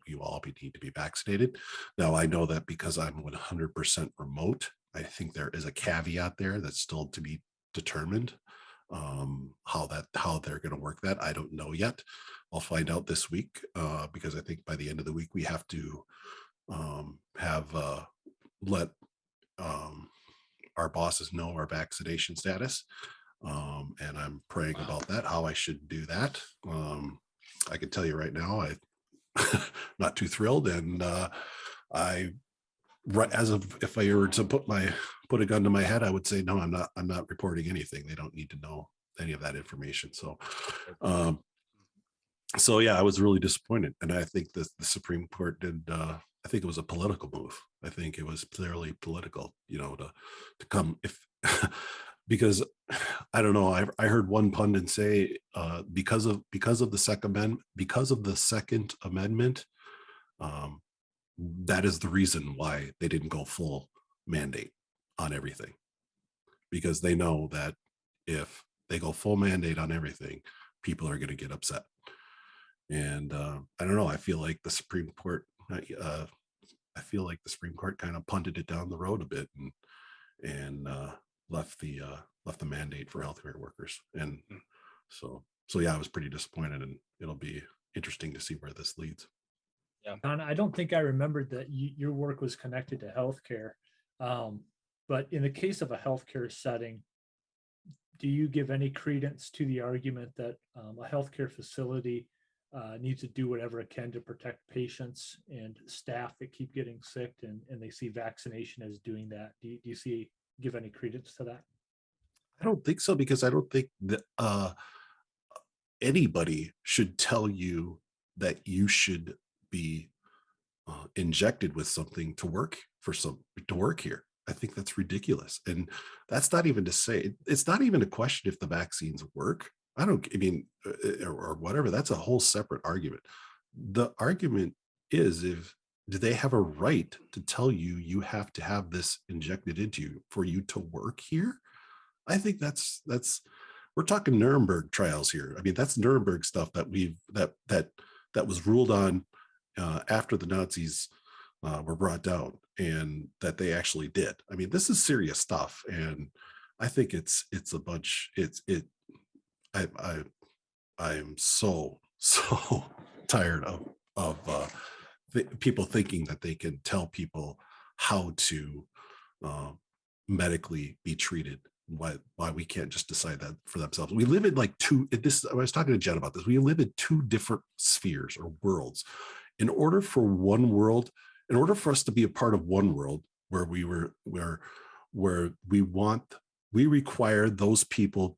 you all need to be vaccinated. Now, I know that because I'm 100% remote, I think there is a caveat there that's still to be determined. How they're going to work that, I don't know yet. I'll find out this week, because I think by the end of the week we have to let our bosses know our vaccination status. And I'm praying about that, how I should do that. I can tell you right now, I'm not too thrilled. And I, right as of, if I were to put a gun to my head, I would say, no, I'm not reporting anything. They don't need to know any of that information. So yeah, I was really disappointed. And I think the Supreme Court did, I think it was a political move. I think it was clearly political, to come if, because I don't know. I heard one pundit say, because of the Second Amendment, that is the reason why they didn't go full mandate on everything, because they know that if they go full mandate on everything, people are going to get upset. And I don't know. I feel like the Supreme Court, kind of punted it down the road a bit and left the mandate for healthcare workers. And so yeah, I was pretty disappointed, and it'll be interesting to see where this leads. Yeah, Don, I don't think I remembered that your work was connected to healthcare. But in the case of a healthcare setting, do you give any credence to the argument that a healthcare facility needs to do whatever it can to protect patients and staff that keep getting sick, and they see vaccination as doing that? Do you give any credence to that? I don't think so, because I don't think that anybody should tell you that you should be injected with something to work here. I think that's ridiculous. And that's not even to say, it's not even a question if the vaccines work. Or whatever. That's a whole separate argument. The argument is, do they have a right to tell you have to have this injected into you for you to work here? I think that's we're talking Nuremberg trials here. I mean, that's Nuremberg stuff that that was ruled on after the Nazis were brought down, and that they actually did. I mean, this is serious stuff, and I think it's a bunch. I am so tired of people thinking that they can tell people how to medically be treated. Why we can't just decide that for themselves. We live in I was talking to Jen about this. We live in two different spheres or worlds. In order for us to be a part of one world where we require those people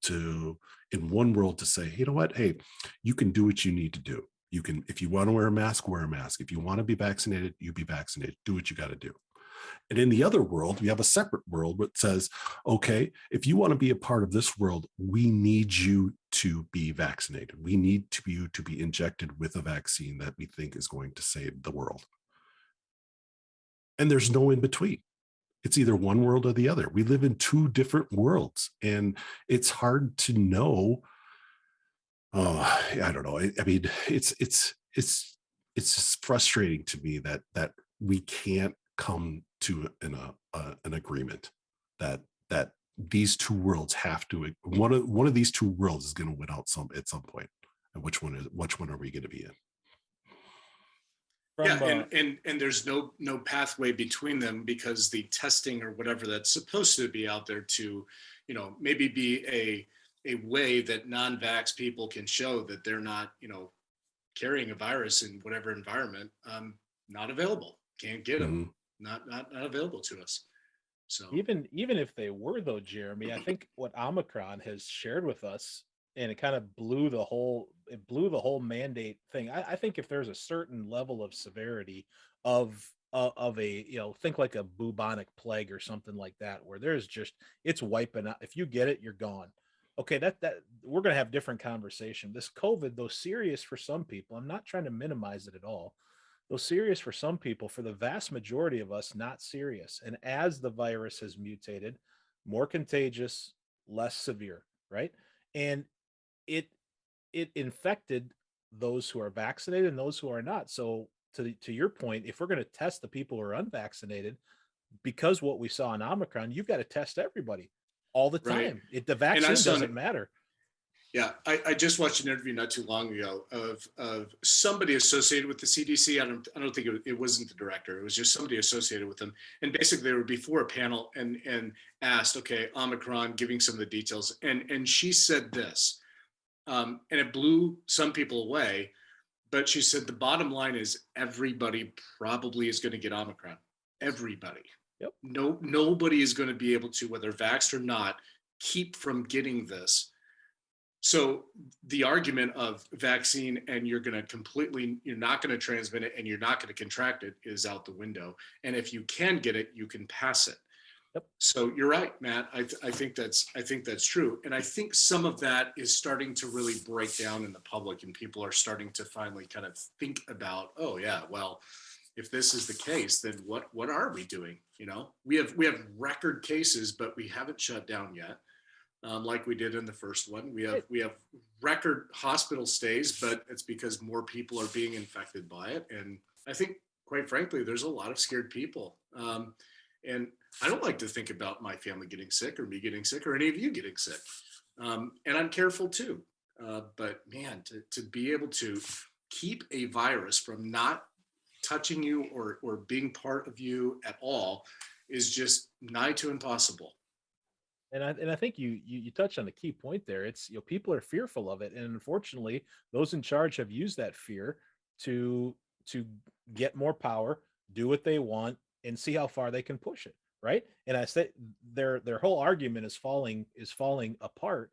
in one world to say, you know what, hey, you can do what you need to do. You can, if you want to wear a mask, wear a mask. If you want to be vaccinated, you be vaccinated. Do what you got to do. And in the other world, we have a separate world that says, okay, if you want to be a part of this world, we need you to be vaccinated. We need you to be injected with a vaccine that we think is going to save the world. And there's no in between. It's either one world or the other. We live in two different worlds, and it's hard to know. I don't know. I mean, it's just frustrating to me that we can't come to an agreement that these two worlds have to, one of these two worlds is going to win out at some point. And which one are we going to be in? And there's no pathway between them, because the testing or whatever that's supposed to be out there to, maybe be a way that non-vax people can show that they're not, carrying a virus in whatever environment, not available. Can't get them. Mm-hmm. Not available to us. So even if they were, though, Jeremy, I think what Omicron has shared with us, and it kind of blew the whole mandate thing. I think if there's a certain level of severity of a, think like a bubonic plague or something like that, where there's just, it's wiping out. If you get it, you're gone. Okay, that we're going to have different conversation. This COVID, though serious for some people, I'm not trying to minimize it at all. Though serious for some people, for the vast majority of us, not serious. And as the virus has mutated, more contagious, less severe, right? And it infected those who are vaccinated and those who are not. So to your point, if we're going to test the people who are unvaccinated, because what we saw in Omicron, you've got to test everybody all the time. Right. The vaccine doesn't matter. Yeah, I just watched an interview not too long ago of somebody associated with the CDC. I don't think it wasn't the director. It was just somebody associated with them. And basically, they were before a panel and asked, okay, Omicron, giving some of the details. And she said this, and it blew some people away. But she said the bottom line is everybody probably is going to get Omicron. Everybody. Yep. Nobody is going to be able to, whether vaxxed or not, keep from getting this. So the argument of vaccine and you're not going to transmit it and you're not going to contract it is out the window. And if you can get it, you can pass it. Yep. So you're right, Matt. I think that's true. And I think some of that is starting to really break down in the public, and people are starting to finally kind of think about, oh yeah, well, if this is the case, then what are we doing? You know, we have record cases, but we haven't shut down yet. Like we did in the first one. We have record hospital stays, but it's because more people are being infected by it. And I think, quite frankly, there's a lot of scared people. And I don't like to think about my family getting sick or me getting sick or any of you getting sick. And I'm careful too. But man, to be able to keep a virus from not touching you or being part of you at all is just nigh to impossible. And I think you touched on a key point there. It's, you know, people are fearful of it, and unfortunately, those in charge have used that fear to get more power, do what they want, and see how far they can push it, right? And I say their whole argument is falling apart,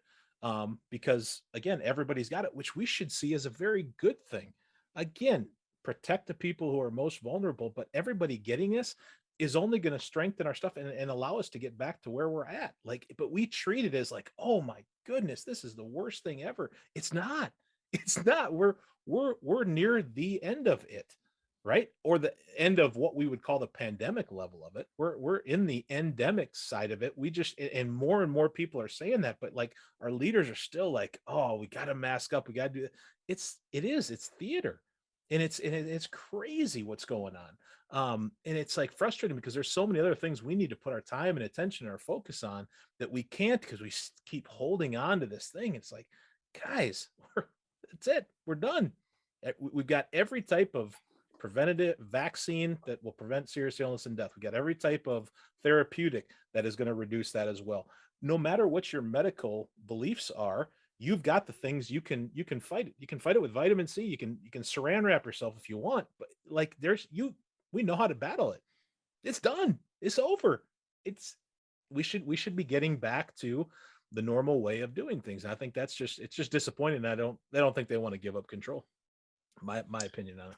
because again, everybody's got it, which we should see as a very good thing. Again, protect the people who are most vulnerable, but everybody getting this is only going to strengthen our stuff and allow us to get back to where we're at. Like, but we treat it as like, oh my goodness, this is the worst thing ever. It's not. It's not. We're near the end of it, right? Or the end of what we would call the pandemic level of it. We're in the endemic side of it. We just, and more people are saying that, but like our leaders are still like, oh, we got to mask up. We got to do it. It's theater. And it's crazy what's going on. And it's like frustrating because there's so many other things we need to put our time and attention and our focus on that we can't, because we keep holding on to this thing. It's like, guys, that's it. We're done. We've got every type of preventative vaccine that will prevent serious illness and death. We got every type of therapeutic that is going to reduce that as well. No matter what your medical beliefs are, you've got the things you can fight it. You can fight it with vitamin C. You can saran wrap yourself if you want, but like we know how to battle it. It's done. It's over. We should be getting back to the normal way of doing things. And I think it's just disappointing. I don't think they want to give up control. My opinion on it.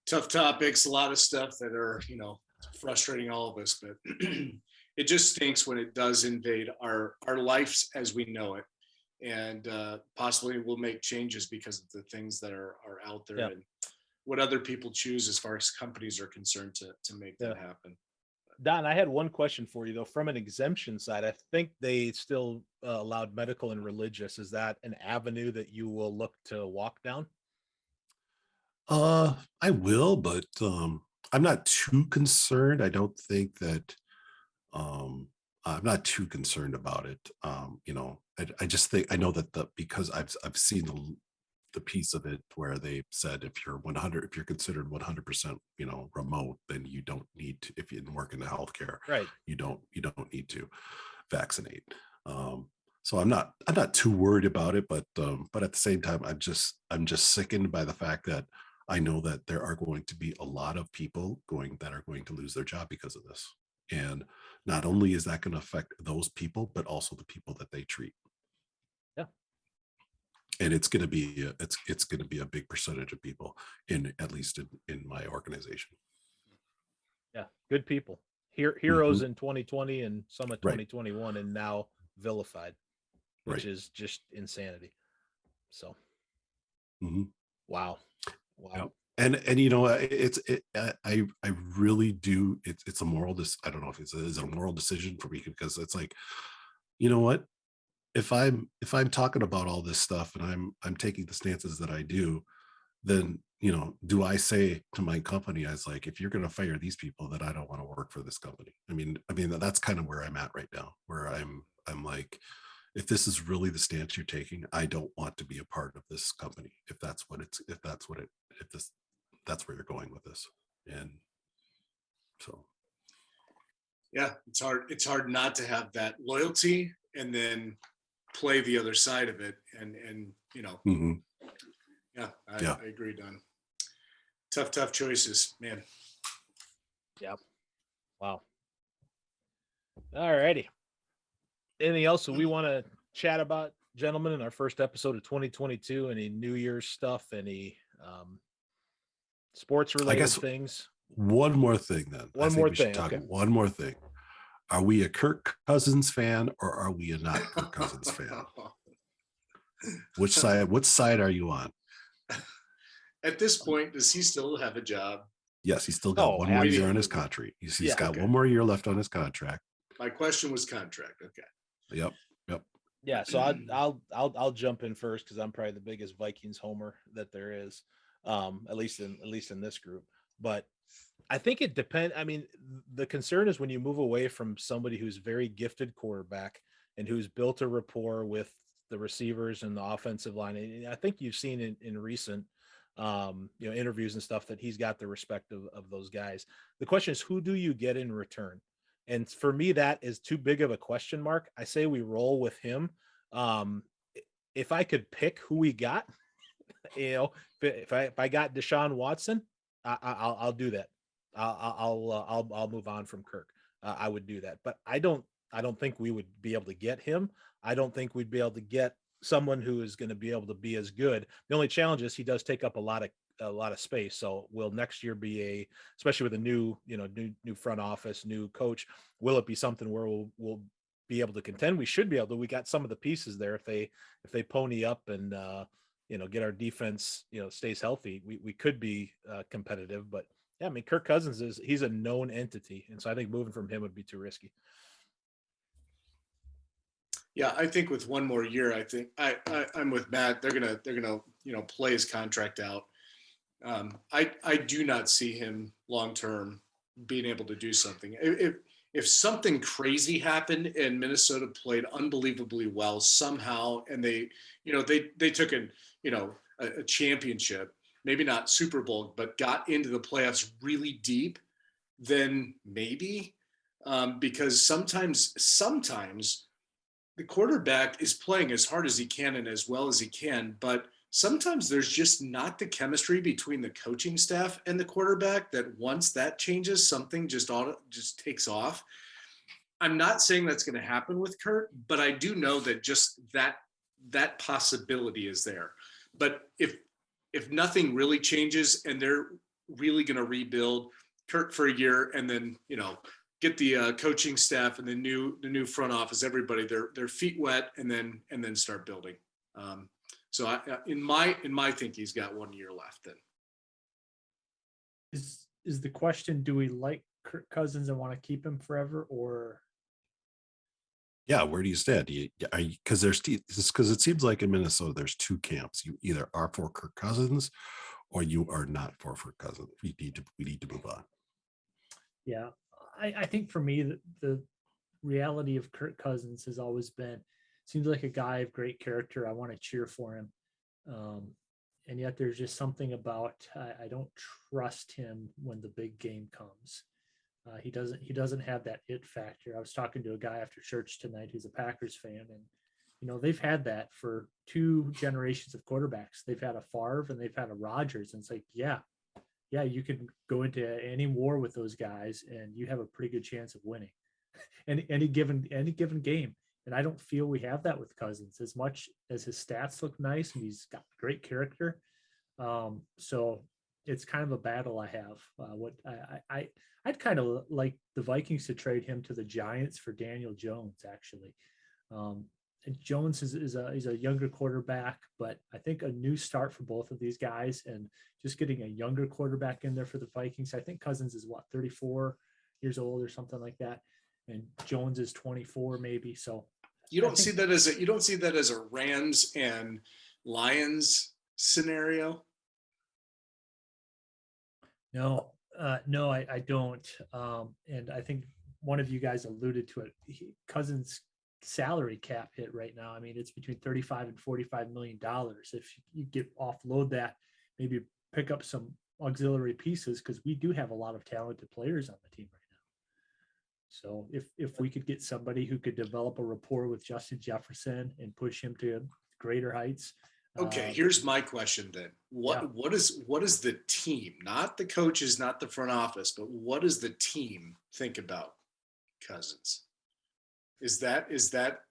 Tough topics, a lot of stuff that are, frustrating all of us, but it just stinks when it does invade our lives as we know it. And possibly we'll make changes because of the things that are out there, and what other people choose as far as companies are concerned to make that happen. Don, I had one question for you though. From an exemption side, I think they still allowed medical and religious. Is that an avenue that you will look to walk down? I will, but I'm not too concerned. I don't think that I'm not too concerned about it. I just think, I know that because I've seen the piece of it where they said if you're considered 100%, remote, then you don't need to, if you work in the healthcare, right? You don't need to vaccinate. So I'm not too worried about it, but at the same time, I'm just sickened by the fact that I know that there are going to be a lot of people that are going to lose their job because of this. And not only is that going to affect those people, but also the people that they treat. Yeah. And it's going to be it's going to be a big percentage of people at least in my organization. Yeah, good people. Heroes in 2020 and some of 2021, and now vilified, which is just insanity. So, wow. Yeah. And I really do. It's a moral. I don't know if it's a moral decision for me, because it's like, you know what, if I'm talking about all this stuff and I'm taking the stances that I do, then do I say to my company, I was like, if you're going to fire these people, then I don't want to work for this company. I mean, that's kind of where I'm at right now, where I'm like, if this is really the stance you're taking, I don't want to be a part of this company. If that's where you're going with this. And so. Yeah, it's hard not to have that loyalty and then play the other side of it. And Mm-hmm. yeah, I agree, Don. Tough choices, man. Yep. Wow. All righty. Anything else that we want to chat about, gentlemen, in our first episode of 2022? Any New Year's stuff? Any sports related things? One more thing then. One more thing. Okay. One more thing. Are we a Kirk Cousins fan or are we a not Kirk Cousins fan? Which side are you on? At this point, does he still have a job? Yes, he's still got one more year on his contract. He's got one more year left on his contract. My question was contract. Okay. Yep. Yeah, so I'll jump in first because I'm probably the biggest Vikings homer that there is, at least in this group. But I think it depends. I mean, the concern is when you move away from somebody who's very gifted quarterback and who's built a rapport with the receivers and the offensive line. And I think you've seen in recent interviews and stuff that he's got the respect of those guys. The question is, who do you get in return? And for me, that is too big of a question mark. I say we roll with him. If I could pick who we got, if I got Deshaun Watson, I'll do that. I'll move on from Kirk. I would do that, but I don't think we would be able to get him. I don't think we'd be able to get someone who is going to be able to be as good. The only challenge is he does take up a lot of space. So will next year be especially with a new front office, new coach, will it be something where we'll be able to contend? We should be able to. We got some of the pieces there. If they pony up and get our defense, stays healthy, we could be competitive. But yeah, I mean, Kirk Cousins he's a known entity. And so I think moving from him would be too risky. Yeah, I think with one more year, I think I'm with Matt. They're gonna play his contract out. I do not see him long term being able to do something. If something crazy happened and Minnesota played unbelievably well somehow, and they took a championship, maybe not Super Bowl, but got into the playoffs really deep, then maybe, because sometimes the quarterback is playing as hard as he can and as well as he can, but sometimes there's just not the chemistry between the coaching staff and the quarterback that once that changes, something just takes off. I'm not saying that's going to happen with Kurt, but I do know that just that possibility is there. But if nothing really changes and they're really going to rebuild Kurt for a year and then, get the coaching staff and the new front office, everybody, their feet wet, and then start building. So in my thinking, he's got 1 year left. Then is the question: do we like Kirk Cousins and want to keep him forever, or? Yeah, where do you stand? Because it seems like in Minnesota there's two camps. You either are for Kirk Cousins, or you are not for Kirk Cousins. We need to move on. Yeah. I think for me, the reality of Kirk Cousins has always been, seems like a guy of great character. I want to cheer for him. And yet there's just something about, I don't trust him when the big game comes. He doesn't have that it factor. I was talking to a guy after church tonight who's a Packers fan, and they've had that for two generations of quarterbacks. They've had a Favre and they've had a Rodgers, and it's like, yeah, you can go into any war with those guys and you have a pretty good chance of winning any given game. And I don't feel we have that with Cousins, as much as his stats look nice and he's got great character. So it's kind of a battle I have. I'd kind of like the Vikings to trade him to the Giants for Daniel Jones, actually. And Jones is a younger quarterback, but I think a new start for both of these guys and just getting a younger quarterback in there for the Vikings. I think Cousins is 34 years old or something like that, and Jones is 24 maybe. So you don't see that as a Rams and Lions scenario. No, I don't. And I think one of you guys alluded to it. Cousins' salary cap hit right now. I mean, it's between 35 and $45 million. If you get offload that, maybe pick up some auxiliary pieces, because we do have a lot of talented players on the team right now. So if we could get somebody who could develop a rapport with Justin Jefferson and push him to greater heights. Okay, here's my question then. What is the team, not the coaches, not the front office, but what does the team think about Cousins? Is that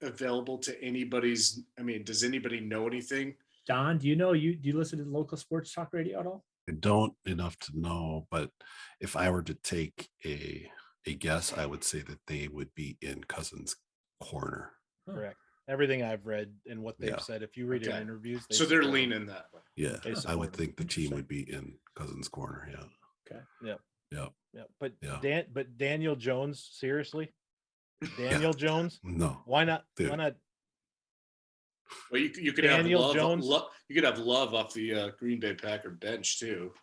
available to anybody's? I mean, does anybody know anything? Don, do you listen to the local sports talk radio at all? I don't enough to know, but if I were to take a guess, I would say that they would be in Cousins' corner. Correct. Everything I've read and what they've Yeah. said, if you read in interviews, So they're leaning that way. Yeah, They I would support think the team would be in Cousins' corner. Yeah. Okay. Yeah. Yeah. But Yeah. Daniel Jones, seriously? Daniel Jones? No. Why not? Dude. Why not? Well, you could Daniel have Jones? you could have Love off the Green Bay Packer bench too.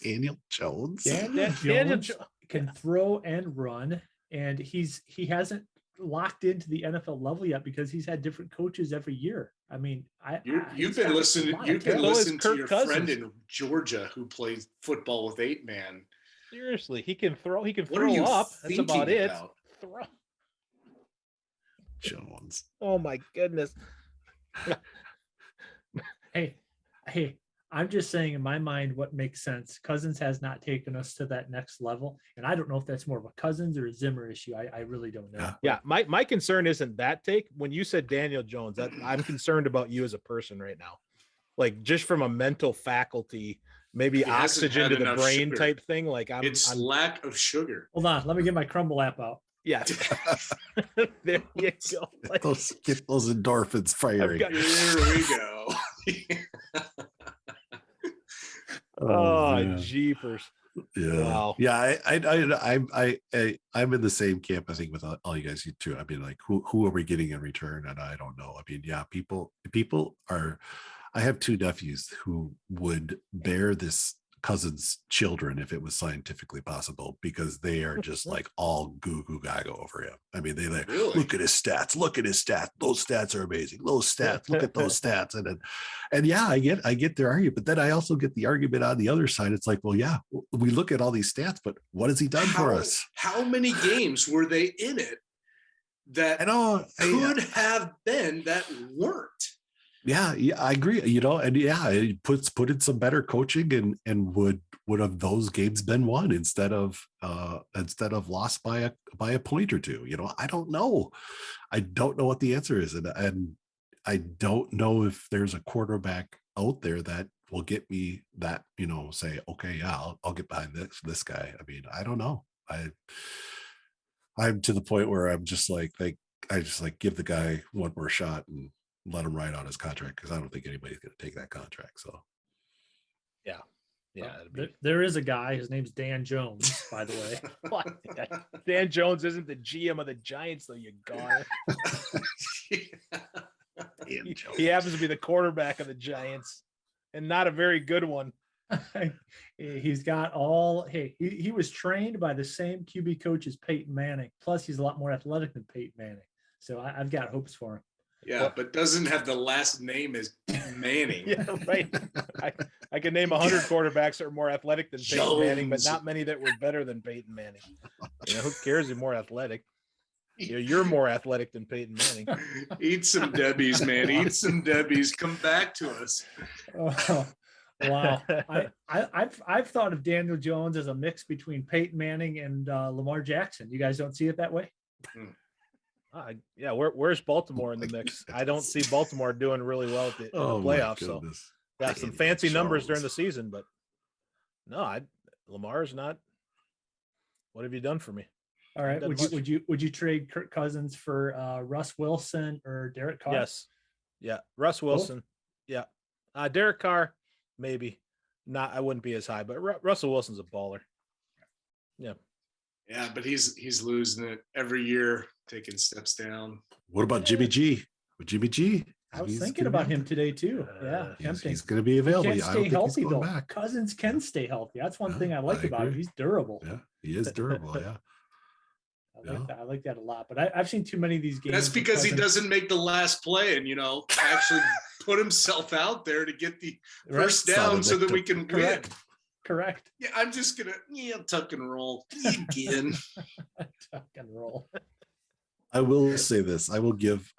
Daniel Jones. Daniel Daniel Jones can throw and run, and he hasn't locked into the NFL level yet because he's had different coaches every year. I mean, You've been listening. You've been listening to Kirk your Cousins. friend in Georgia who plays football with 8-man. Seriously, he can throw. He can What are throw you up. That's thinking about it. about? Throw. Jones. Oh my goodness. Hey, I'm just saying, in my mind, what makes sense. Cousins has not taken us to that next level, and I don't know if that's more of a Cousins or a Zimmer issue. I really don't know. Yeah, my concern isn't that take. When you said Daniel Jones, I'm concerned about you as a person right now. Like, just from a mental faculty, maybe He hasn't oxygen had to the enough brain sugar. type thing. Like It's I'm lack of sugar. Hold on, let me get my Crumble app out. yeah. There you go. Like, Get those endorphins firing. got- Here we go. oh, man. jeepers. Yeah. Wow. Yeah. I'm in the same camp, I think, with all you guys too. I mean, like, who are we getting in return? And I don't know. I mean, yeah, people are. I have two nephews who would bear this Cousins' children if it was scientifically possible, because they are just like all goo goo gaga over him. I mean, they like, Really? look at his stats, those stats are amazing, those stats, look at those stats. And yeah, I get their argument, but then I also get the argument on the other side. It's like, well, yeah, we look at all these stats, but what has he done for us? How many games were they in it that I know could have been that weren't? Yeah, I agree. And yeah, it put in some better coaching, and would have those games been won instead of lost by a point or two. I don't know. I don't know what the answer is, and I don't know if there's a quarterback out there that will get me that, say, okay, yeah, I'll get behind this guy. I mean, I don't know. I'm to the point where I'm just like I just give the guy one more shot and let him ride out his contract, because I don't think anybody's going to take that contract. So Yeah. There is a guy. His name's Dan Jones, by the way. Dan Jones isn't the GM of the Giants, though, you guy. He happens to be the quarterback of the Giants, and not a very good one. He's got he was trained by the same QB coach as Peyton Manning. Plus, he's a lot more athletic than Peyton Manning. So I've got hopes for him. Yeah, but doesn't have the last name as Manning. Yeah, right. I can name 100 quarterbacks that are more athletic than Peyton Manning, but not many that were better than Peyton Manning. Who cares? Who's more athletic? You're more athletic than Peyton Manning. Eat some Debbie's, man. Eat some Debbie's. Come back to us. Oh, wow. I've thought of Daniel Jones as a mix between Peyton Manning and Lamar Jackson. You guys don't see it that way? Yeah, where's Baltimore in the mix? I don't see Baltimore doing really well in the playoffs. So got some fancy numbers during the season, but no, Lamar's not. What have you done for me? All right. Would you trade Kirk Cousins for Russ Wilson or Derek Carr? Yes. Yeah. Russ Wilson. Yeah. Derek Carr, maybe. Not. I wouldn't be as high, but Russell Wilson's a baller. Yeah. Yeah, but he's losing it every year, taking steps down. What about Jimmy G? Would Jimmy G I was He's thinking gonna be about out him there. today too. Yeah, tempting. He's going to be He available. can't I don't stay think healthy he's though. going back. Cousins can stay healthy. That's one Yeah, thing I like I about him. agree. He's durable. Yeah, he is durable. Yeah. I like that. I like that a lot. But I've seen too many of these games. That's with because he Cousins. doesn't make the last play and, actually put himself out there to get the Right. first down Not a so that we victim. can win. Correct. Yeah, I'm just going to tuck and roll again. Tuck and roll. I will say this. I will give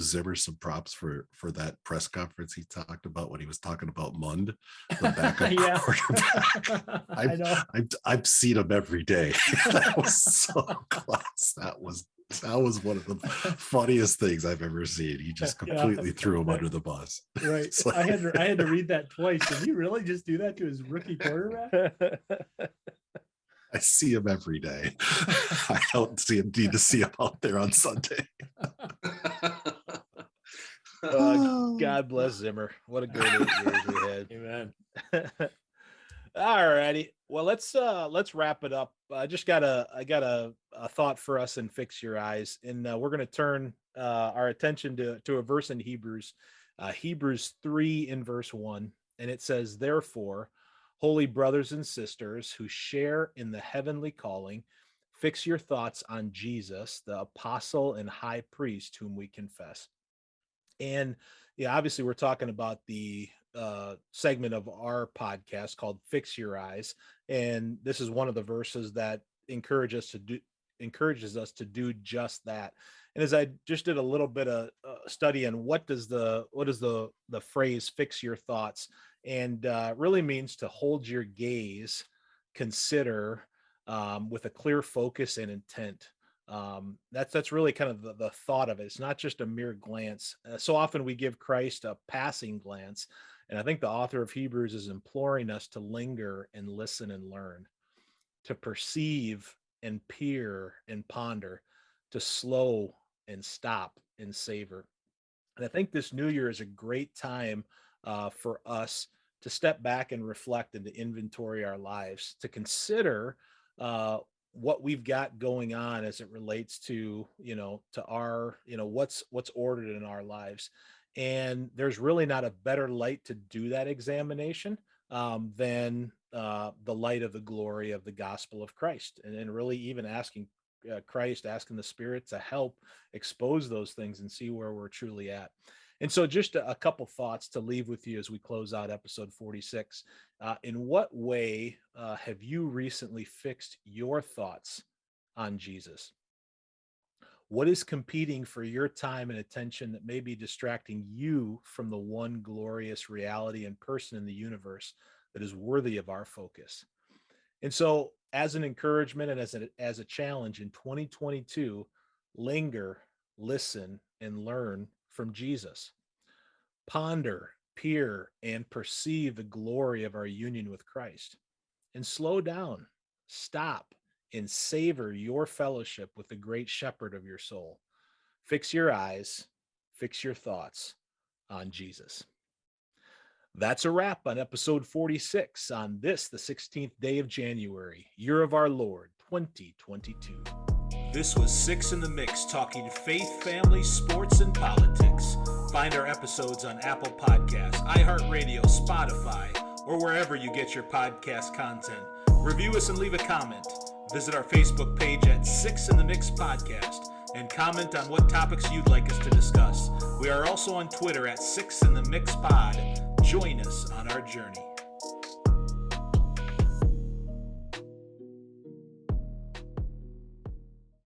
Zimmer some props for that press conference he talked about when he was talking about Mund, the backup Yeah. quarterback. I know. I've seen him every day. That was so class. That was one of the funniest things I've ever seen. He just completely threw him under the bus. Right. It's like- I had to read that twice. Did he really just do that to his rookie quarterback? I see him every day. I don't need to see him out there on Sunday. God bless Zimmer. What a great 8 years we had. Amen. All righty. Well, let's wrap it up. I got a thought for us in Fix Your Eyes, and we're going to turn our attention to a verse in Hebrews, Hebrews 3 in verse 1, and it says, "Therefore, holy brothers and sisters who share in the heavenly calling, fix your thoughts on Jesus, the apostle and high priest whom we confess." And yeah, obviously we're talking about the segment of our podcast called Fix Your Eyes. And this is one of the verses that encourages us to do just that. And as I just did a little bit of study on what is the phrase "fix your thoughts," and really means to hold your gaze, consider with a clear focus and intent. That's really kind of the thought of it. It's not just a mere glance. So often we give Christ a passing glance, and I think the author of Hebrews is imploring us to linger and listen and learn, to perceive and peer and ponder, to slow and stop and savor. And I think this new year is a great time for us to step back and reflect and to inventory our lives, to consider what we've got going on as it relates to, to our, what's ordered in our lives. And there's really not a better light to do that examination than the light of the glory of the gospel of Christ. And really even asking asking the Spirit to help expose those things and see where we're truly at. And so just a couple thoughts to leave with you as we close out episode 46. In what way have you recently fixed your thoughts on Jesus? What is competing for your time and attention that may be distracting you from the one glorious reality and person in the universe that is worthy of our focus? And so as an encouragement and as a challenge in 2022, linger, listen, and learn from Jesus. Ponder, peer, and perceive the glory of our union with Christ. And slow down, stop, and savor your fellowship with the great shepherd of your soul. Fix your eyes, fix your thoughts on Jesus. That's a wrap on episode 46 on this, the 16th day of January, year of our Lord, 2022. This was Six in the Mix, talking faith, family, sports, and politics. Find our episodes on Apple Podcasts, iHeartRadio, Spotify, or wherever you get your podcast content. Review us and leave a comment. Visit our Facebook page at Six in the Mix Podcast and comment on what topics you'd like us to discuss. We are also on Twitter at Six in the Mix Pod. Join us on our journey.